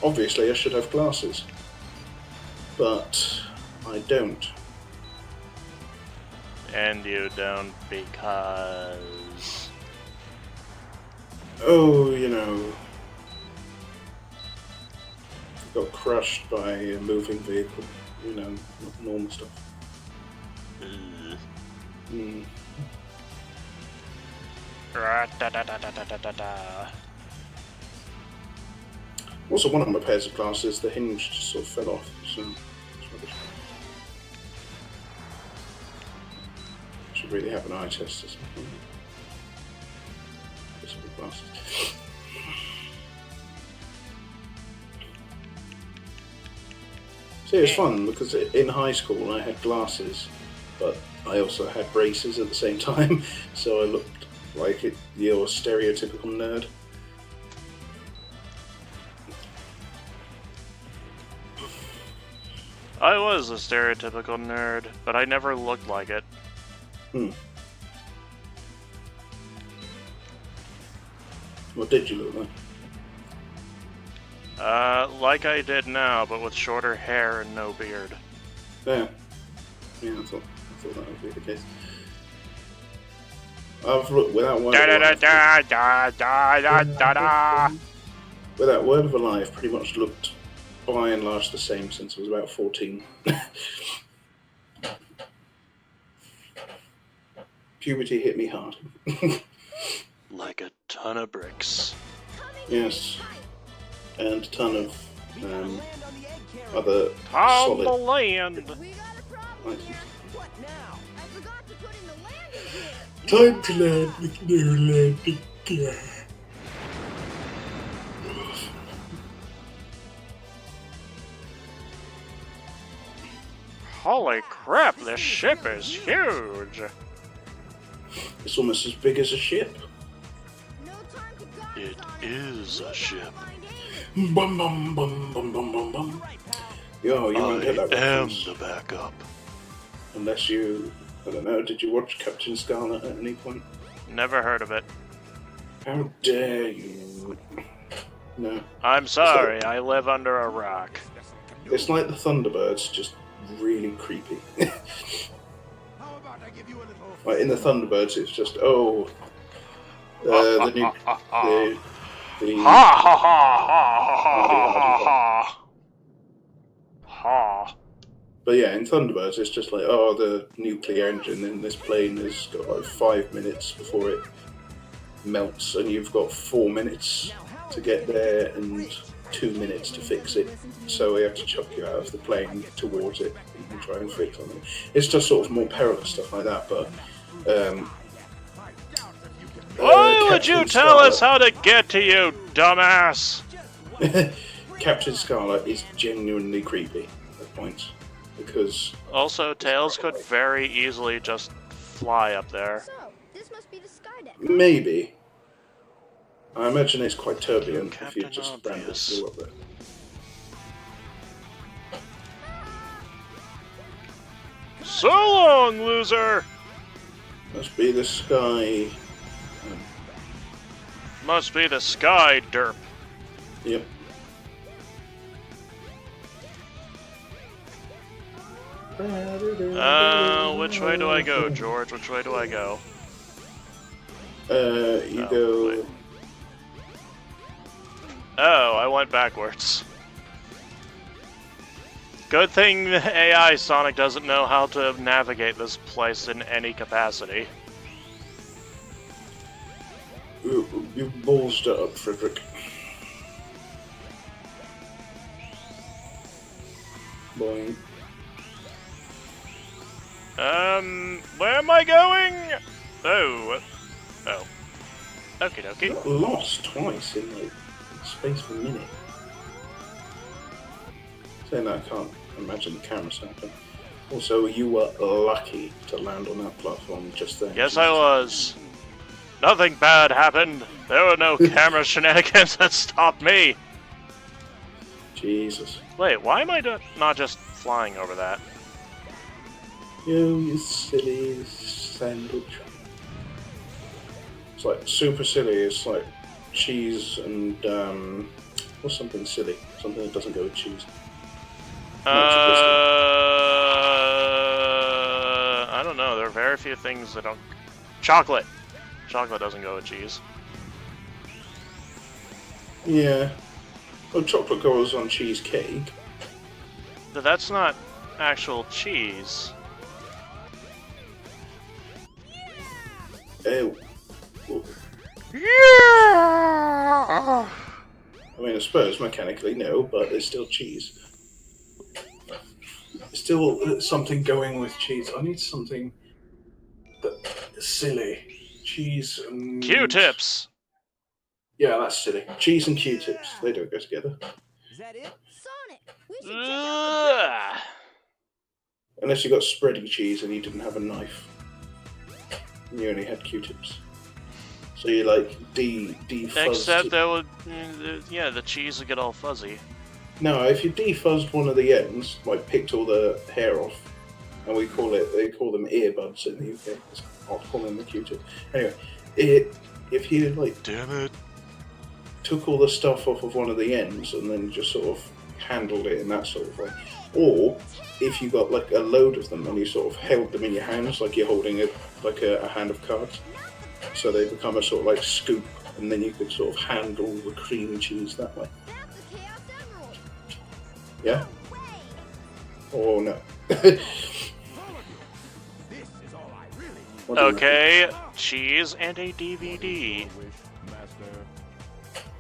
Speaker 2: Obviously, I should have glasses, but I don't.
Speaker 1: And you don't because...
Speaker 2: Oh, you know, got crushed by a moving vehicle, you know, normal stuff.
Speaker 1: Ugh.
Speaker 2: Mm.
Speaker 1: Ra-da-da-da-da-da-da-da.
Speaker 2: Also, one of my pairs of glasses, the hinge just sort of fell off, so it's rubbish. Should really have an eye test or something. Just with glasses. See, it was fun because in high school I had glasses, but I also had braces at the same time, so I looked like your stereotypical nerd.
Speaker 1: I was a stereotypical nerd, but I never looked like it.
Speaker 2: What did you look like?
Speaker 1: Like I did now, but with shorter hair and no beard.
Speaker 2: Yeah. Yeah, I thought that would be the case. I've looked without word of a lie.
Speaker 1: Da-da-da-da-da-da-da-da-da.
Speaker 2: Without word of a lie, I've pretty much looked by and large the same since I was about 14. Puberty hit me hard.
Speaker 1: Like a ton. ton of bricks.
Speaker 2: Yes. And a ton of
Speaker 3: Be on land on the egg carrier.
Speaker 2: other
Speaker 1: On the
Speaker 2: solid
Speaker 1: land!
Speaker 4: We got a problem,
Speaker 2: items.
Speaker 4: Jack.
Speaker 3: What now?
Speaker 4: I forgot to put in the landing gear.
Speaker 2: Time to land with no landing gear.
Speaker 1: Holy crap, this ship is huge!
Speaker 2: It's almost as big as a ship.
Speaker 4: No time to guard,
Speaker 1: It
Speaker 4: Sonic.
Speaker 1: is a
Speaker 4: We gotta
Speaker 1: ship.
Speaker 4: find Amy.
Speaker 2: Bum bum bum bum bum bum bum. Yo, you won't get that reference
Speaker 1: the backup.
Speaker 2: unless you. I don't know. Did you watch Captain Scarlet at any point?
Speaker 1: Never heard of it.
Speaker 2: How dare you? No.
Speaker 1: I'm sorry, I live under a rock.
Speaker 2: It's like the Thunderbirds, just really creepy.
Speaker 3: How about I give you a little
Speaker 2: Like in the Thunderbirds, it's just the new the
Speaker 1: Ha ha ha ha ha ha ha ha.
Speaker 2: But yeah, in Thunderbirds, it's just like, oh, the nuclear engine in this plane has got like 5 minutes before it melts, and you've got 4 minutes to get there and 2 minutes to fix it. So we have to chuck you out of the plane towards it and try and fix something. It's just sort of more perilous stuff like that, but.
Speaker 1: Why would you
Speaker 2: Captain
Speaker 1: tell us
Speaker 2: Scarlet-
Speaker 1: how to get to you, dumbass?
Speaker 2: Captain Scarlet is genuinely creepy at points because
Speaker 1: Also, Tails could very easily just fly up there.
Speaker 4: So, this must be the Skydeck.
Speaker 2: maybe. I imagine it's quite turbulent if you
Speaker 1: Captain
Speaker 2: just
Speaker 1: Obvious.
Speaker 2: randomly go up there.
Speaker 1: So long, loser!
Speaker 2: Must be the sky.
Speaker 1: Must be the sky, derp.
Speaker 2: Yep.
Speaker 1: Which way do I go, George? Which way do I go?
Speaker 2: You
Speaker 1: Oh,
Speaker 2: go.
Speaker 1: wait. Oh, I went backwards. Good thing the AI Sonic doesn't know how to navigate this place in any capacity.
Speaker 2: You ballsed it up, Frederick. Boing.
Speaker 1: Where am I going? Oh. Oh. Okie dokie.
Speaker 2: Got lost twice in like space of a minute. Saying that, I can't imagine the camera snapping. Also, you were lucky to land on that platform just then.
Speaker 1: Yes, I was. Nothing bad happened. There were no camera shenanigans that stopped me.
Speaker 2: Jesus.
Speaker 1: Wait, why am I not just flying over that?
Speaker 2: You silly sandwich. It's like super silly. It's like cheese and what's something silly? Something that doesn't go with cheese.
Speaker 1: I don't know. There are very few things that don't. Chocolate. Chocolate doesn't go with cheese.
Speaker 2: Yeah. Well, chocolate goes on cheesecake.
Speaker 1: But that's not actual cheese.
Speaker 2: Ew.
Speaker 1: Yeah.
Speaker 2: I mean, I suppose mechanically no, but it's still cheese. Still something going with cheese. I need something that silly. Cheese and
Speaker 1: Q-tips.
Speaker 2: Yeah, that's silly. Cheese and Q-tips. They don't go together.
Speaker 3: Is that it?
Speaker 4: Sonic, we should check out
Speaker 1: Ugh.
Speaker 2: Unless you got spreading cheese and you didn't have a knife. And you only had Q-tips. So you like defuzzed.
Speaker 1: Except that would, yeah, the cheese would get all fuzzy.
Speaker 2: No, if you defuzzed one of the ends, like picked all the hair off, and they call them earbuds in the UK. I'll call them the Q-tip. Anyway, if you like
Speaker 1: Damn it.
Speaker 2: took all the stuff off of one of the ends and then just sort of handled it in that sort of way, or if you got like a load of them and you sort of held them in your hands like you're holding a hand of cards, so they become a sort of like scoop, and then you could sort of handle the cream cheese that way.
Speaker 4: That's the Chaos Emerald.
Speaker 2: Yeah?
Speaker 4: Way.
Speaker 2: Or no?
Speaker 3: This is all I really need.
Speaker 2: What do you reckon?
Speaker 1: Okay, cheese and a DVD.
Speaker 5: Wish, Master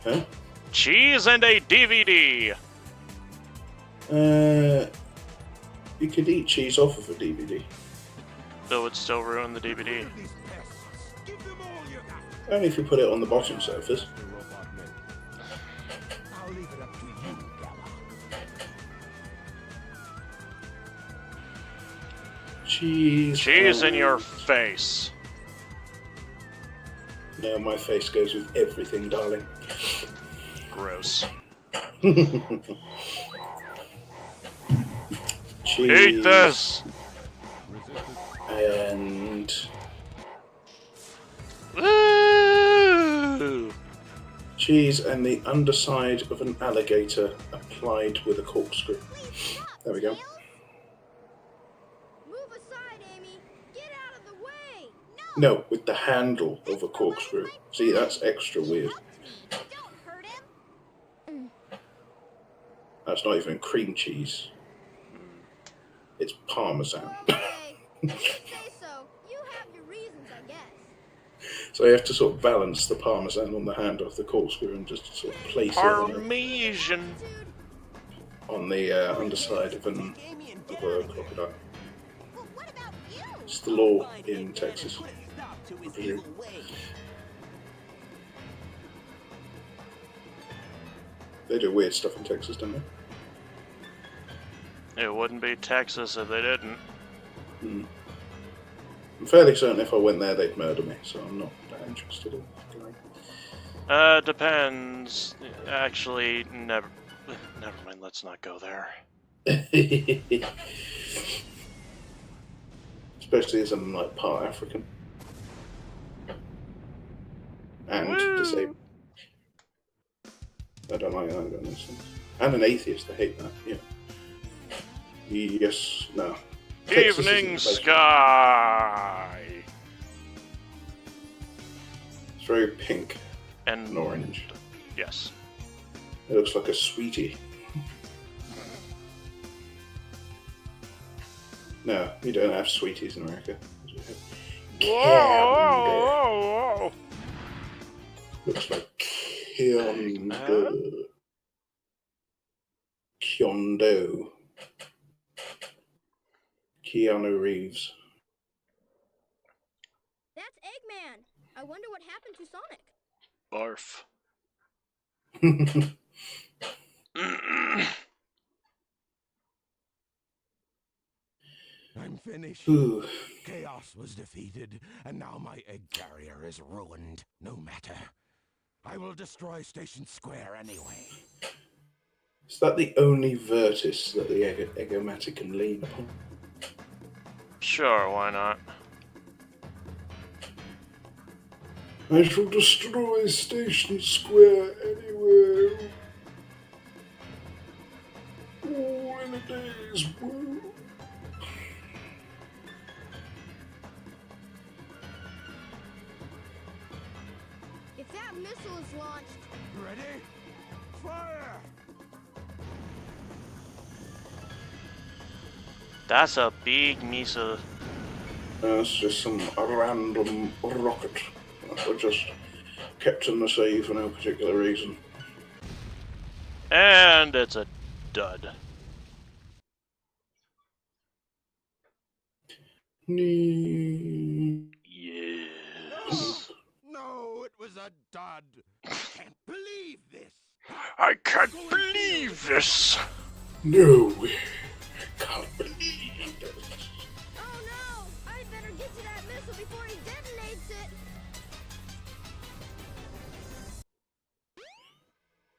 Speaker 2: Huh?
Speaker 1: Cheese and a DVD.
Speaker 2: You could eat cheese off of a DVD.
Speaker 1: That would still ruin the DVD.
Speaker 3: These pests. Give them all you got.
Speaker 2: Only if you put it on the bottom surface.
Speaker 3: The robot men. I'll leave it up to you, Gala.
Speaker 2: Cheese.
Speaker 1: Cheese in
Speaker 2: and-
Speaker 1: your face.
Speaker 2: No, my face goes with everything, darling.
Speaker 1: Gross.
Speaker 2: Cheese.
Speaker 1: Eat this.
Speaker 2: And
Speaker 1: Woo!
Speaker 2: cheese and the underside of an alligator applied with a corkscrew. There we go.
Speaker 4: Move aside, Amy. Get out of the way.
Speaker 2: No, with the handle of a corkscrew. See, that's extra weird.
Speaker 4: Don't hurt him.
Speaker 2: That's not even cream cheese. It's Parmesan.
Speaker 4: Okay. If you say so. You have your reasons, I guess.
Speaker 2: So you have to sort of balance the Parmesan on the handle of the corkscrew and just sort of place it
Speaker 1: Parmesan.
Speaker 4: Dude,
Speaker 2: on the underside of a crocodile.
Speaker 4: well, what about you?
Speaker 2: It's the law in Texas.
Speaker 3: Put a stop to his
Speaker 2: Mhm.
Speaker 3: evil ways.
Speaker 2: They do weird stuff in Texas, don't they?
Speaker 1: It wouldn't be Texas if they didn't.
Speaker 2: I'm fairly certain if I went there, they'd murder me, so I'm not that interested in going.
Speaker 1: Depends. Actually, never mind, let's not go there.
Speaker 2: Especially as I'm like part African and
Speaker 1: Woo!
Speaker 2: disabled. I don't like that in this sense. And an atheist, I hate that. Yeah. Yes. No. Texas isn't
Speaker 1: Evening
Speaker 2: the place.
Speaker 1: sky
Speaker 2: It's very pink
Speaker 1: and
Speaker 2: and orange.
Speaker 1: yes.
Speaker 2: It looks like a sweetie. No, we don't have sweeties in America. We have Kinder.
Speaker 1: Whoa!
Speaker 2: Looks like Kinder. Kyondo. Keanu Reeves.
Speaker 4: That's Eggman. I wonder what happened to Sonic.
Speaker 1: Barf.
Speaker 3: I'm finished.
Speaker 2: Ooh.
Speaker 3: Chaos was defeated, and now my egg carrier is ruined. No matter. I will destroy Station Square anyway.
Speaker 2: Is that the only vertus that the Eggomatic can lean upon?
Speaker 1: Sure, why not?
Speaker 2: I shall destroy Station Square anywhere. Oh, in a day's world.
Speaker 4: If that missile is launched,
Speaker 3: Ready? Fire!
Speaker 1: That's a big missile.
Speaker 2: It's just some random rocket that we just kept in the sea for no particular reason.
Speaker 1: And it's a dud. Yes.
Speaker 3: No, it was a dud. I can't believe this.
Speaker 1: I can't believe this.
Speaker 2: No way. I can't believe this.
Speaker 4: oh no! I'd better get to that missile before he detonates it.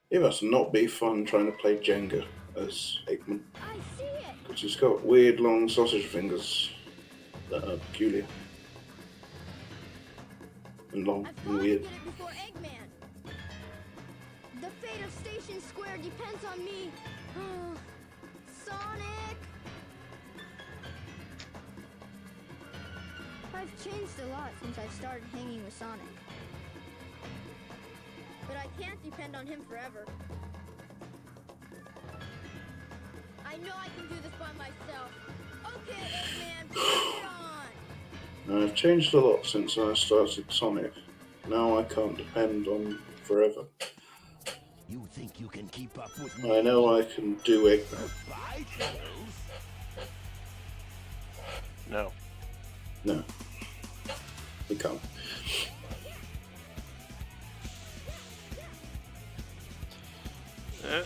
Speaker 2: It must not be fun trying to play Jenga as Eggman,
Speaker 4: I see it.
Speaker 2: because he's got weird long sausage fingers that are peculiar and long
Speaker 4: I've
Speaker 2: and
Speaker 4: got to
Speaker 2: weird.
Speaker 4: get it before Eggman. The fate of Station Square depends on me. Sonic! I've changed a lot since I started hanging with Sonic. But I can't depend on him forever. I know I can do this by myself. Okay, Eggman, bring it on!
Speaker 2: I've changed a lot since I started Sonic. Now I can't depend on forever.
Speaker 3: You think you can keep up with
Speaker 2: I know I can do it.
Speaker 3: Goodbye, Tails.
Speaker 1: No.
Speaker 2: No, you can't.
Speaker 1: Eh,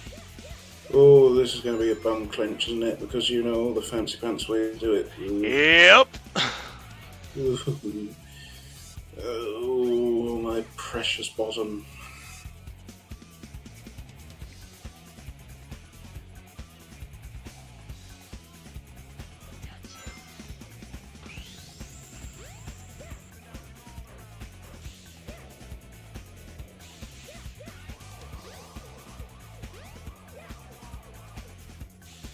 Speaker 2: Oh, this is going to be a bum clench, isn't it? Because you know the fancy pants way to do it.
Speaker 1: Yep.
Speaker 2: Oh, my precious bottom.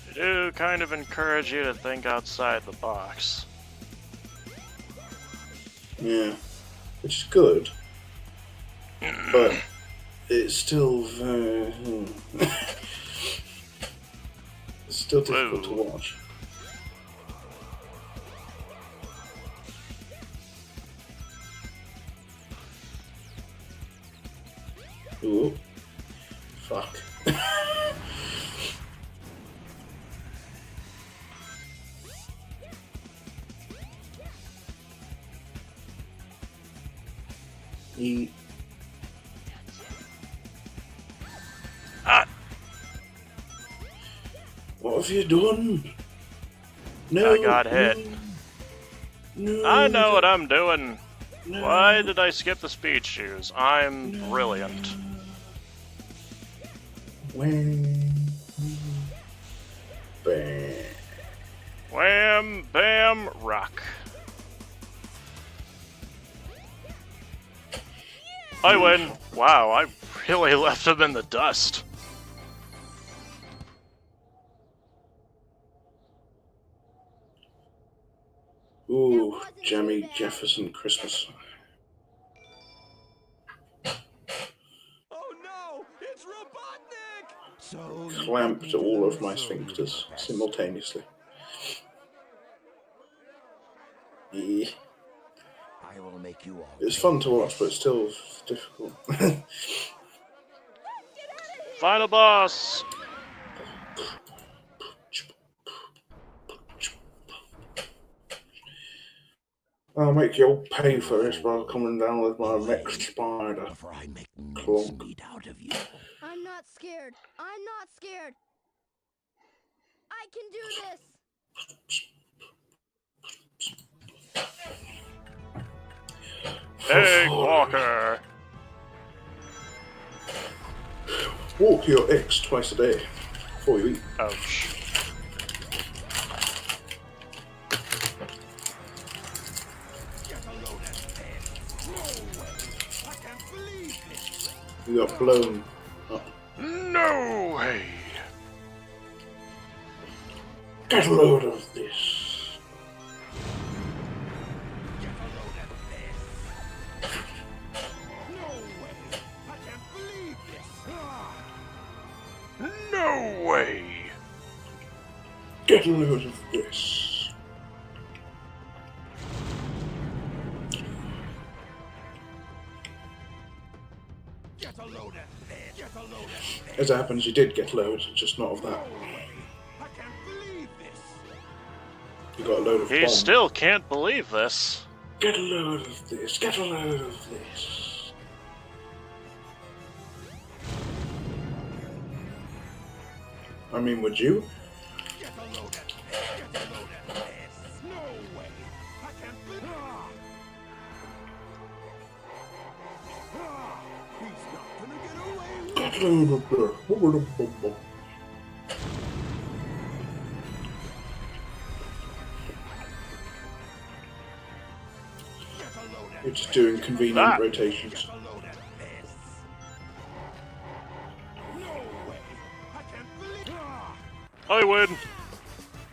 Speaker 1: I do kind of encourage you to think outside the box.
Speaker 2: Yeah, which is good, but it's still it's still difficult to
Speaker 1: Whoa.
Speaker 2: watch. Ooh, fuck. Eat.
Speaker 1: Ah,
Speaker 2: What have you done? No,
Speaker 1: I got hit.
Speaker 2: No,
Speaker 1: I know what I'm doing.
Speaker 2: no,
Speaker 1: Why did I skip the speed shoes? I'm brilliant.
Speaker 2: Wham, bam.
Speaker 1: Wham, bam, rock. I win. Wow, I really left him in the dust.
Speaker 2: Ooh, Jammy Jefferson Christmas.
Speaker 3: Oh no, it's Robotnik! So
Speaker 2: Clamped all of my sphincters simultaneously. Yeah.
Speaker 3: I will make you all.
Speaker 2: It's fun to watch, but still difficult.
Speaker 1: Final boss.
Speaker 2: I'll make you all pay for this by coming down with my mech spider.
Speaker 3: Before I make
Speaker 2: Clonk.
Speaker 3: meat out of you.
Speaker 4: I'm not scared. I'm not scared. I can do this.
Speaker 1: Egg Walker.
Speaker 2: Walk your eggs twice a day before you eat.
Speaker 1: Ouch.
Speaker 3: Get a load of this. No way. I can't believe this.
Speaker 2: You got blown up.
Speaker 1: No way.
Speaker 2: Get a load of this.
Speaker 3: Get a load of this. No way. I can't believe this. Ah.
Speaker 1: No way.
Speaker 2: Get a load of this.
Speaker 3: Get a load of this. Get a load of this.
Speaker 2: As it happens, you did get loads, just not of that.
Speaker 3: No way. I can't believe this.
Speaker 2: You got a load of
Speaker 1: He
Speaker 2: bombs.
Speaker 1: still can't believe this.
Speaker 2: Get a load of this. Get a load of this. I mean, would you?
Speaker 3: Get a load of this. Get a load of this. No way. I can't believe. Ah. Ah. He's not gonna get away with
Speaker 2: Get a load of this.
Speaker 3: Get a load of
Speaker 2: You're just doing convenient
Speaker 1: Ah.
Speaker 2: rotations.
Speaker 3: Get a load of this. No way. I can't believe. Ah.
Speaker 1: I win.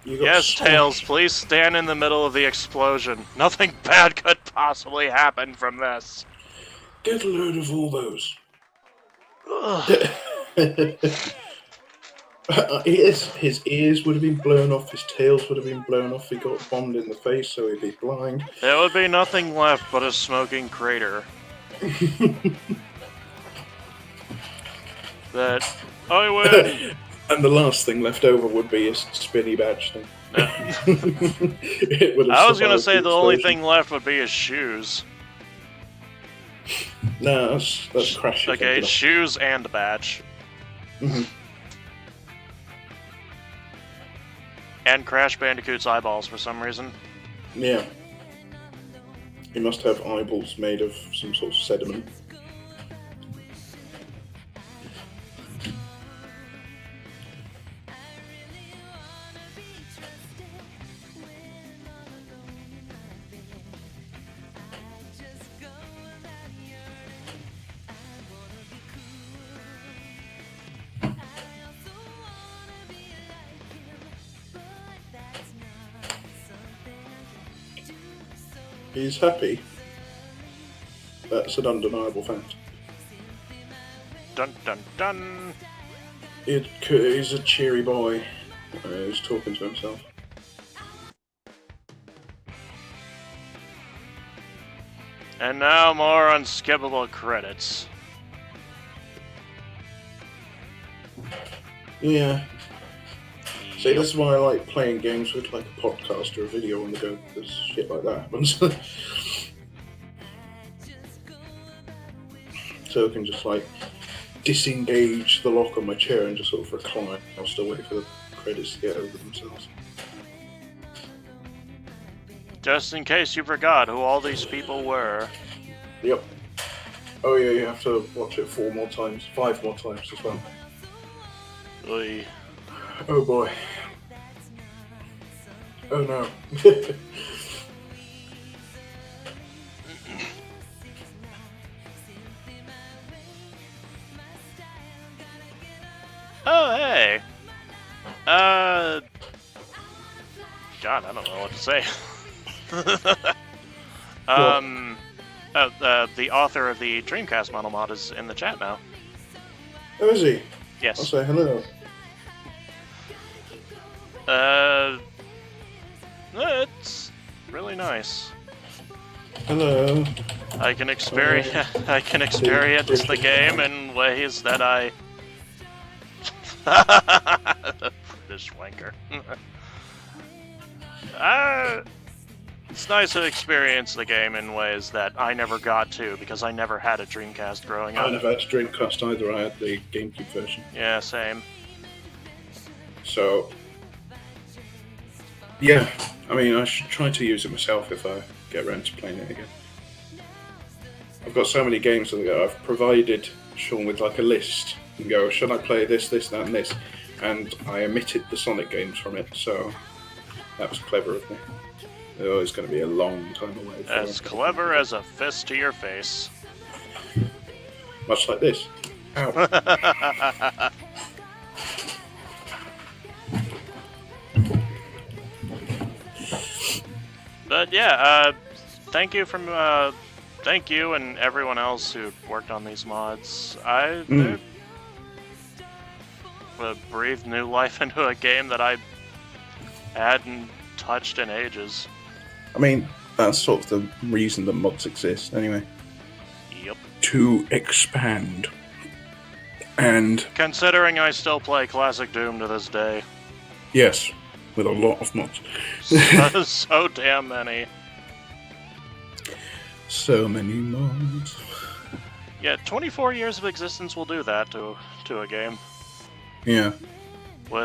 Speaker 2: You got
Speaker 1: Yes,
Speaker 2: squashed.
Speaker 1: Tails, please stand in the middle of the explosion. Nothing bad could possibly happen from this.
Speaker 2: Get a load of all those.
Speaker 1: Ugh.
Speaker 2: His ears would have been blown off, his tails would have been blown off, he got bombed in the face, so he'd be blind.
Speaker 1: There would be nothing left but a smoking crater. That I win.
Speaker 2: And the last thing left over would be his spinny badge thing. It would have
Speaker 1: I was gonna
Speaker 2: survived
Speaker 1: say the only
Speaker 2: explosion.
Speaker 1: thing left would be his shoes.
Speaker 2: No, that's Crash. you're
Speaker 1: Okay,
Speaker 2: thinking of.
Speaker 1: shoes and the badge.
Speaker 2: Mhm.
Speaker 1: And Crash Bandicoot's eyeballs for some reason.
Speaker 2: Yeah. He must have eyeballs made of some sort of sediment. He's happy. That's an undeniable fact.
Speaker 1: Dun dun dun.
Speaker 2: He's a cheery boy who's talking to himself.
Speaker 1: And now more unskippable credits.
Speaker 2: Yeah. See, this is why I like playing games with like a podcast or a video on the go, because shit like that happens. So I can just like disengage the lock on my chair and just sort of recline. I'll still wait for the credits to get over themselves.
Speaker 1: Just in case you forgot who all these people were.
Speaker 2: Yep. Oh yeah, you have to watch it 5 more times as well.
Speaker 1: Oy.
Speaker 2: Oh boy. Oh no.
Speaker 1: Oh, hey. God, I don't know what to say. The author of the Dreamcast model mod is in the chat now.
Speaker 2: Oh, is he? I'll
Speaker 1: Yes.
Speaker 2: say hello.
Speaker 1: It's really nice.
Speaker 2: Hello.
Speaker 1: I can experience the game in ways that I British wanker. It's nice to experience the game in ways that I never got to because I never had a Dreamcast growing
Speaker 2: I
Speaker 1: up.
Speaker 2: never had a Dreamcast either. I had the GameCube version.
Speaker 1: Yeah, same.
Speaker 2: So, yeah. I mean, I should try to use it myself if I get around to playing it again. I've got so many games that I've provided Sean with like a list and go, should I play this, that, and this? And I omitted the Sonic games from it, so that was clever of me. Oh, it's going to be a long time away.
Speaker 1: As clever as a fist to your face.
Speaker 2: Much like this. Ow.
Speaker 1: But yeah, thank you and everyone else who worked on these mods. They breathed new life into a game that I hadn't touched in ages.
Speaker 2: I mean, that's sort of the reason that mods exist, anyway.
Speaker 1: Yep.
Speaker 2: To expand. And
Speaker 1: Considering I still play Classic Doom to this day.
Speaker 2: yes, with a lot of mods.
Speaker 1: So damn many.
Speaker 2: So many mods.
Speaker 1: Yeah, 24 years of existence will do that to a game.
Speaker 2: Yeah.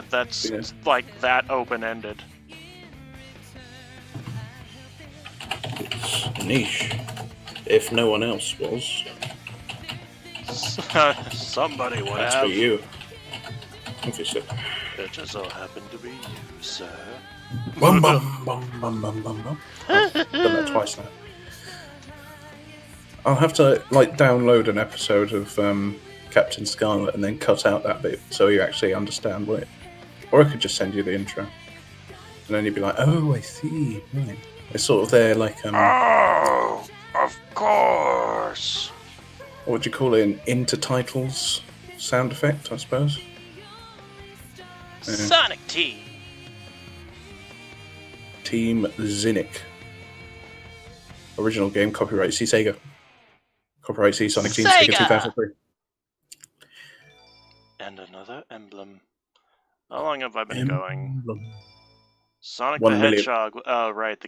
Speaker 1: That's
Speaker 2: Yeah.
Speaker 1: like that open-ended.
Speaker 2: It's niche. If no one else was,
Speaker 1: Somebody would
Speaker 2: that's
Speaker 1: have.
Speaker 2: for you. Obviously.
Speaker 1: It just so happened to be you, sir.
Speaker 2: Bum bum bum bum bum bum bum. I've done that twice now. I'll have to like download an episode of Captain Scarlet and then cut out that bit so you actually understand what it. Or I could just send you the intro, and then you'd be like, "Oh, I see." Right. It's sort of there, like
Speaker 1: Oh, of course.
Speaker 2: what would you call it? An intertitles sound effect, I suppose.
Speaker 1: Sonic Team.
Speaker 2: Team Zinnick. Original game, copyright C Sega. Copyright C Sonic Team Sega
Speaker 1: Sega!
Speaker 2: 2003.
Speaker 1: And another emblem. How long have I been going? Sonic
Speaker 2: 1
Speaker 1: the
Speaker 2: million.
Speaker 1: Hedgehog. Oh, right, the